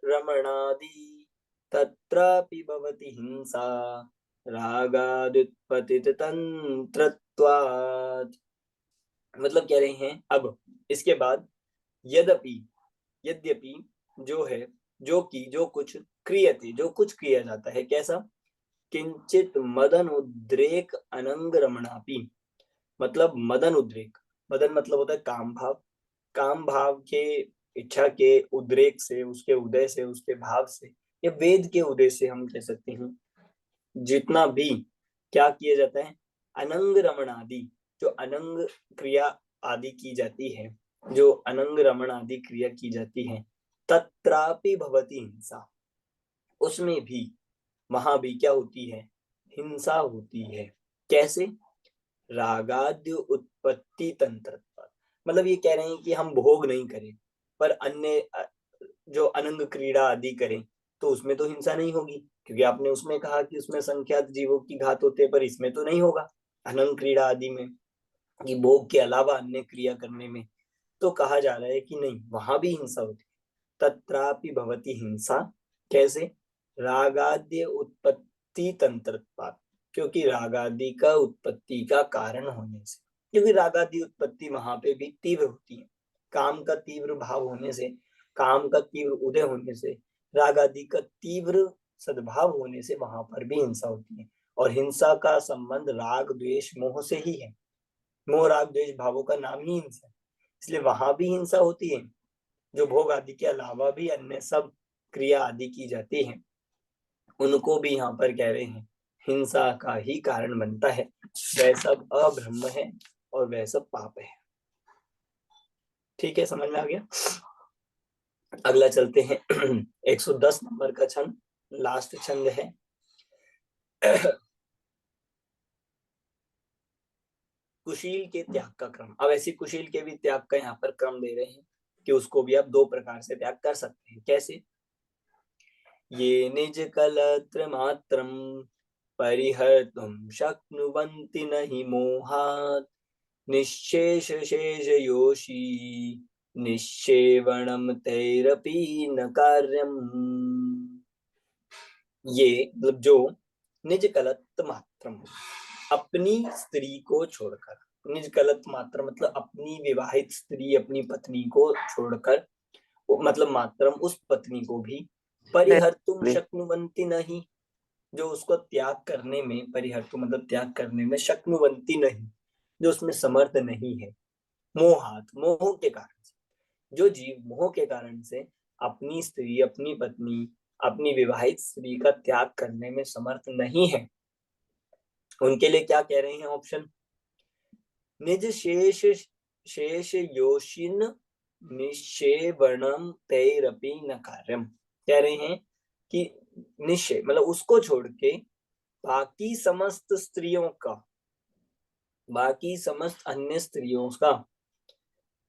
[SPEAKER 1] रमणादि तत्रापि भवति हिंसा रागादुत्पतित तंत्रत्वात्। मतलब कह रहे हैं अब इसके बाद यद्यपि जो है, जो कि जो कुछ क्रियते जो कुछ किया जाता है, कैसा, किंचित मदन उद्रेक अनंग रमणापि, मतलब मदन उद्रेक, मदन मतलब होता है काम भाव, काम भाव के इच्छा के उद्रेक से, उसके उदय से, उसके भाव से, या वेद के उदय से हम कह सकते हैं, जितना भी क्या किया जाता है, अनंग रमण आदि, जो अनंग क्रिया आदि की जाती है, जो अनंग रमण आदि क्रिया की जाती है, तत्रापि भवति हिंसा, उसमें भी, वहां भी क्या होती है, हिंसा होती है। कैसे, रागाद्य उत्पत्ति तंत्र, मतलब ये कह रहे हैं कि हम भोग नहीं करें पर अन्य जो अनंग क्रीड़ा आदि करें तो उसमें तो हिंसा नहीं होगी, क्योंकि आपने उसमें कहा कि उसमें संख्यात जीवों की घात होते हैं, पर इसमें तो नहीं होगा अनंग क्रीड़ा आदि में, कि भोग के अलावा अन्य क्रिया करने में। तो कहा जा रहा है कि नहीं, वहां भी हिंसा होती है, तत्रापि भवति हिंसा। कैसे, रागाद्य उत्पत्ति तंत्रत्वात्, क्योंकि रागादि का उत्पत्ति का कारण होने से, क्योंकि रागादि उत्पत्ति वहां पे भी तीव्र होती है, काम का तीव्र भाव होने से, काम का तीव्र उदय होने से, रागादि का तीव्र सद्भाव होने से वहां पर भी हिंसा होती है। और हिंसा का संबंध राग द्वेष मोह से ही है, मोह राग द्वेष भावों का नाम ही हिंसा है, इसलिए वहां भी हिंसा होती है। जो भोग आदि के अलावा भी अन्य सब क्रिया आदि की जाती है, उनको भी यहाँ पर कह रहे हैं हिंसा का ही कारण बनता है, वह सब अब्रह्म है और वह सब पाप है। ठीक है, समझ में आ गया। अगला चलते हैं 110 नंबर का छंद, लास्ट छंद है कुशील के त्याग का क्रम। अब ऐसी कुशील के भी त्याग का यहाँ पर क्रम दे रहे हैं कि उसको भी आप दो प्रकार से त्याग कर सकते हैं। कैसे, ये निज कलत्र मात्रम परिहर्तुं शक्नुवन्ति नहि मोहात् निश्शेष शेष योषी निश्चेवणम तैरपि न कार्यम। ये मतलब जो निज कलत्र मात्रम, अपनी स्त्री को छोड़कर, निज कलत्र मात्र मतलब अपनी विवाहित स्त्री, अपनी पत्नी को छोड़कर, मतलब मात्रम उस पत्नी को भी, परिहर्तुं शक्नुवन्ति नहीं, जो उसको त्याग करने में, परिहर्तु मतलब त्याग करने में, शक्नुवंती नहीं, जो उसमें समर्थ नहीं है, मोहात मोह के कारण से, जो जीव मोह के कारण से अपनी स्त्री, अपनी पत्नी, अपनी विवाहित स्त्री का त्याग करने में समर्थ नहीं है, उनके लिए क्या कह रहे हैं ऑप्शन, निज शेष शेष योशिन निश्चेवणम तैरपि न कार्यम। कह रहे हैं कि निश्चय मतलब उसको छोड़ के बाकी समस्त स्त्रियों का, बाकी समस्त अन्य स्त्रियों का,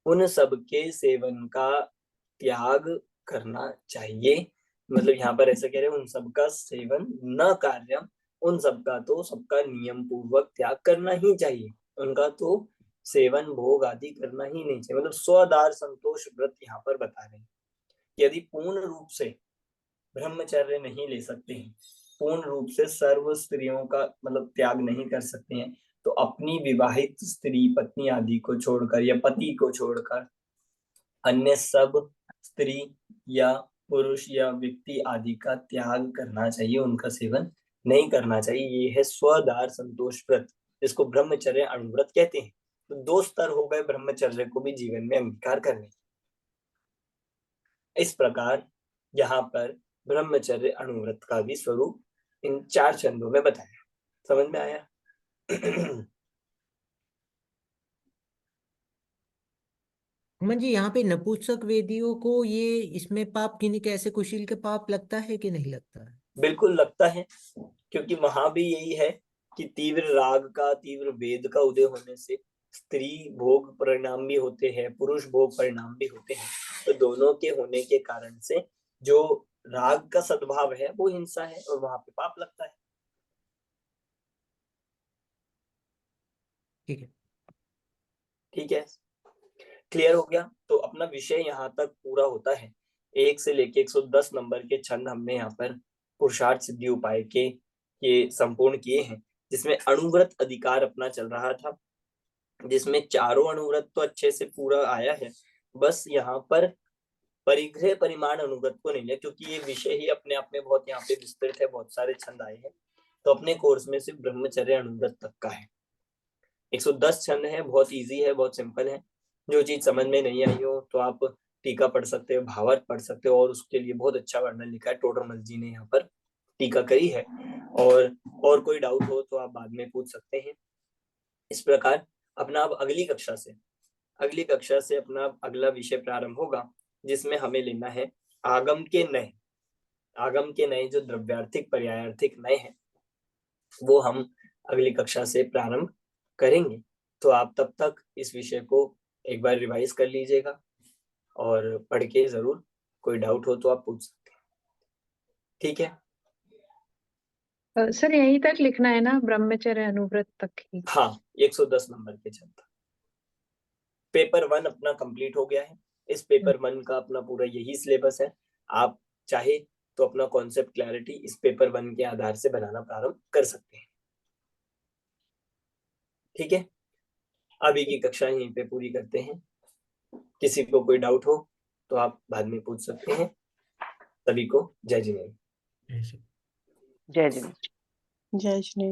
[SPEAKER 1] उन सब के सेवन का त्याग करना चाहिए। मतलब यहाँ पर ऐसा कह रहे हैं, उन सब का सेवन न कार्यम, उन सब का तो सबका नियम पूर्वक त्याग करना ही चाहिए, उनका तो सेवन भोग आदि करना ही नहीं चाहिए। मतलब स्वदार संतोष व्रत यहाँ पर बता रहे हैं। यदि पूर्ण रूप से ब्रह्मचर्य नहीं ले सकते हैं, पूर्ण रूप से सर्व स्त्रियों का मतलब त्याग नहीं कर सकते हैं, तो अपनी विवाहित स्त्री पत्नी आदि को छोड़कर या पति को छोड़कर अन्य सब स्त्री या पुरुष या व्यक्ति आदि का त्याग करना चाहिए, उनका सेवन नहीं करना चाहिए। ये है स्वदार संतोष व्रत, जिसको ब्रह्मचर्य अणुव्रत कहते हैं। तो 2 स्तर हो गए ब्रह्मचर्य को भी जीवन में अंगीकार करने। इस प्रकार यहाँ पर ब्रह्मचर्य अणुव्रत का भी स्वरूप इन 4 छंदों में बताया। समझ में आया?
[SPEAKER 4] मन जी, यहाँ पे नपुंसक वेदियों को ये इसमें पाप किन्हीं कैसे कुशील के पाप लगता है कि नहीं लगता है?
[SPEAKER 1] बिल्कुल लगता है, क्योंकि वहां भी यही है कि तीव्र राग का, तीव्र वेद का उदय होने से स्त्री भोग परिणाम भी होते हैं, पुरुष भोग परिणाम भी होते हैं। तो दोनों के होने के कारण से जो राग का सद्भाव है वो हिंसा है और वहां पे पाप लगता है।
[SPEAKER 4] ठीक है।
[SPEAKER 1] ठीक है, क्लियर हो गया? तो अपना विषय यहाँ तक पूरा होता है। 1 से लेके 110 नंबर के छंद हमने यहाँ पर पुरुषार्थ सिद्धि उपाय के ये संपूर्ण किए हैं, जिसमें अणुव्रत अधिकार अपना चल रहा था, जिसमें चारों अणुव्रत तो अच्छे से पूरा आया है। बस यहाँ पर परिग्रह परिमाण अणुव्रत को नहीं लिया, क्योंकि ये विषय ही अपने आप में बहुत यहाँ पे विस्तृत है, बहुत सारे छंद आए हैं। तो अपने कोर्स में सिर्फ ब्रह्मचर्य अणुव्रत तक का है। 110 छंद है, बहुत इजी है, बहुत सिंपल है। जो चीज समझ में नहीं आई हो तो आप टीका पढ़ सकते हो, भावार्थ पढ़ सकते हो, और उसके लिए बहुत अच्छा वर्णन लिखा है टोडरमल जी ने यहाँ पर टीका करी है। और कोई डाउट हो तो आप बाद में पूछ सकते हैं। इस प्रकार अपना अब अगली कक्षा से अपना अगला विषय प्रारंभ होगा, जिसमें हमें लेना है आगम के नए जो द्रव्यार्थिक पर्यायार्थिक नए हैं, वो हम अगली कक्षा से प्रारंभ करेंगे। तो आप तब तक इस विषय को एक बार रिवाइज कर लीजिएगा और पढ़ के जरूर, कोई डाउट हो तो आप पूछ सकते हैं। ठीक है?
[SPEAKER 5] सर यहीं तक लिखना है ना, ब्रह्मचर्य अणुव्रत तक ही?
[SPEAKER 1] हाँ, 110 नंबर के चलता पेपर 1 अपना कंप्लीट हो गया है। इस पेपर 1 का अपना पूरा यही सिलेबस है। आप चाहे तो अपना कॉन्सेप्ट क्लैरिटी इस पेपर 1 के आधार से बनाना प्रारंभ कर सकते हैं। ठीक है, अभी की कक्षा यहीं पे पूरी करते हैं। किसी को कोई डाउट हो तो आप बाद में पूछ सकते हैं। सभी को जय जिनेन्द्र।
[SPEAKER 6] ऐसे
[SPEAKER 7] जय जिनेन्द्र।
[SPEAKER 8] जय श्री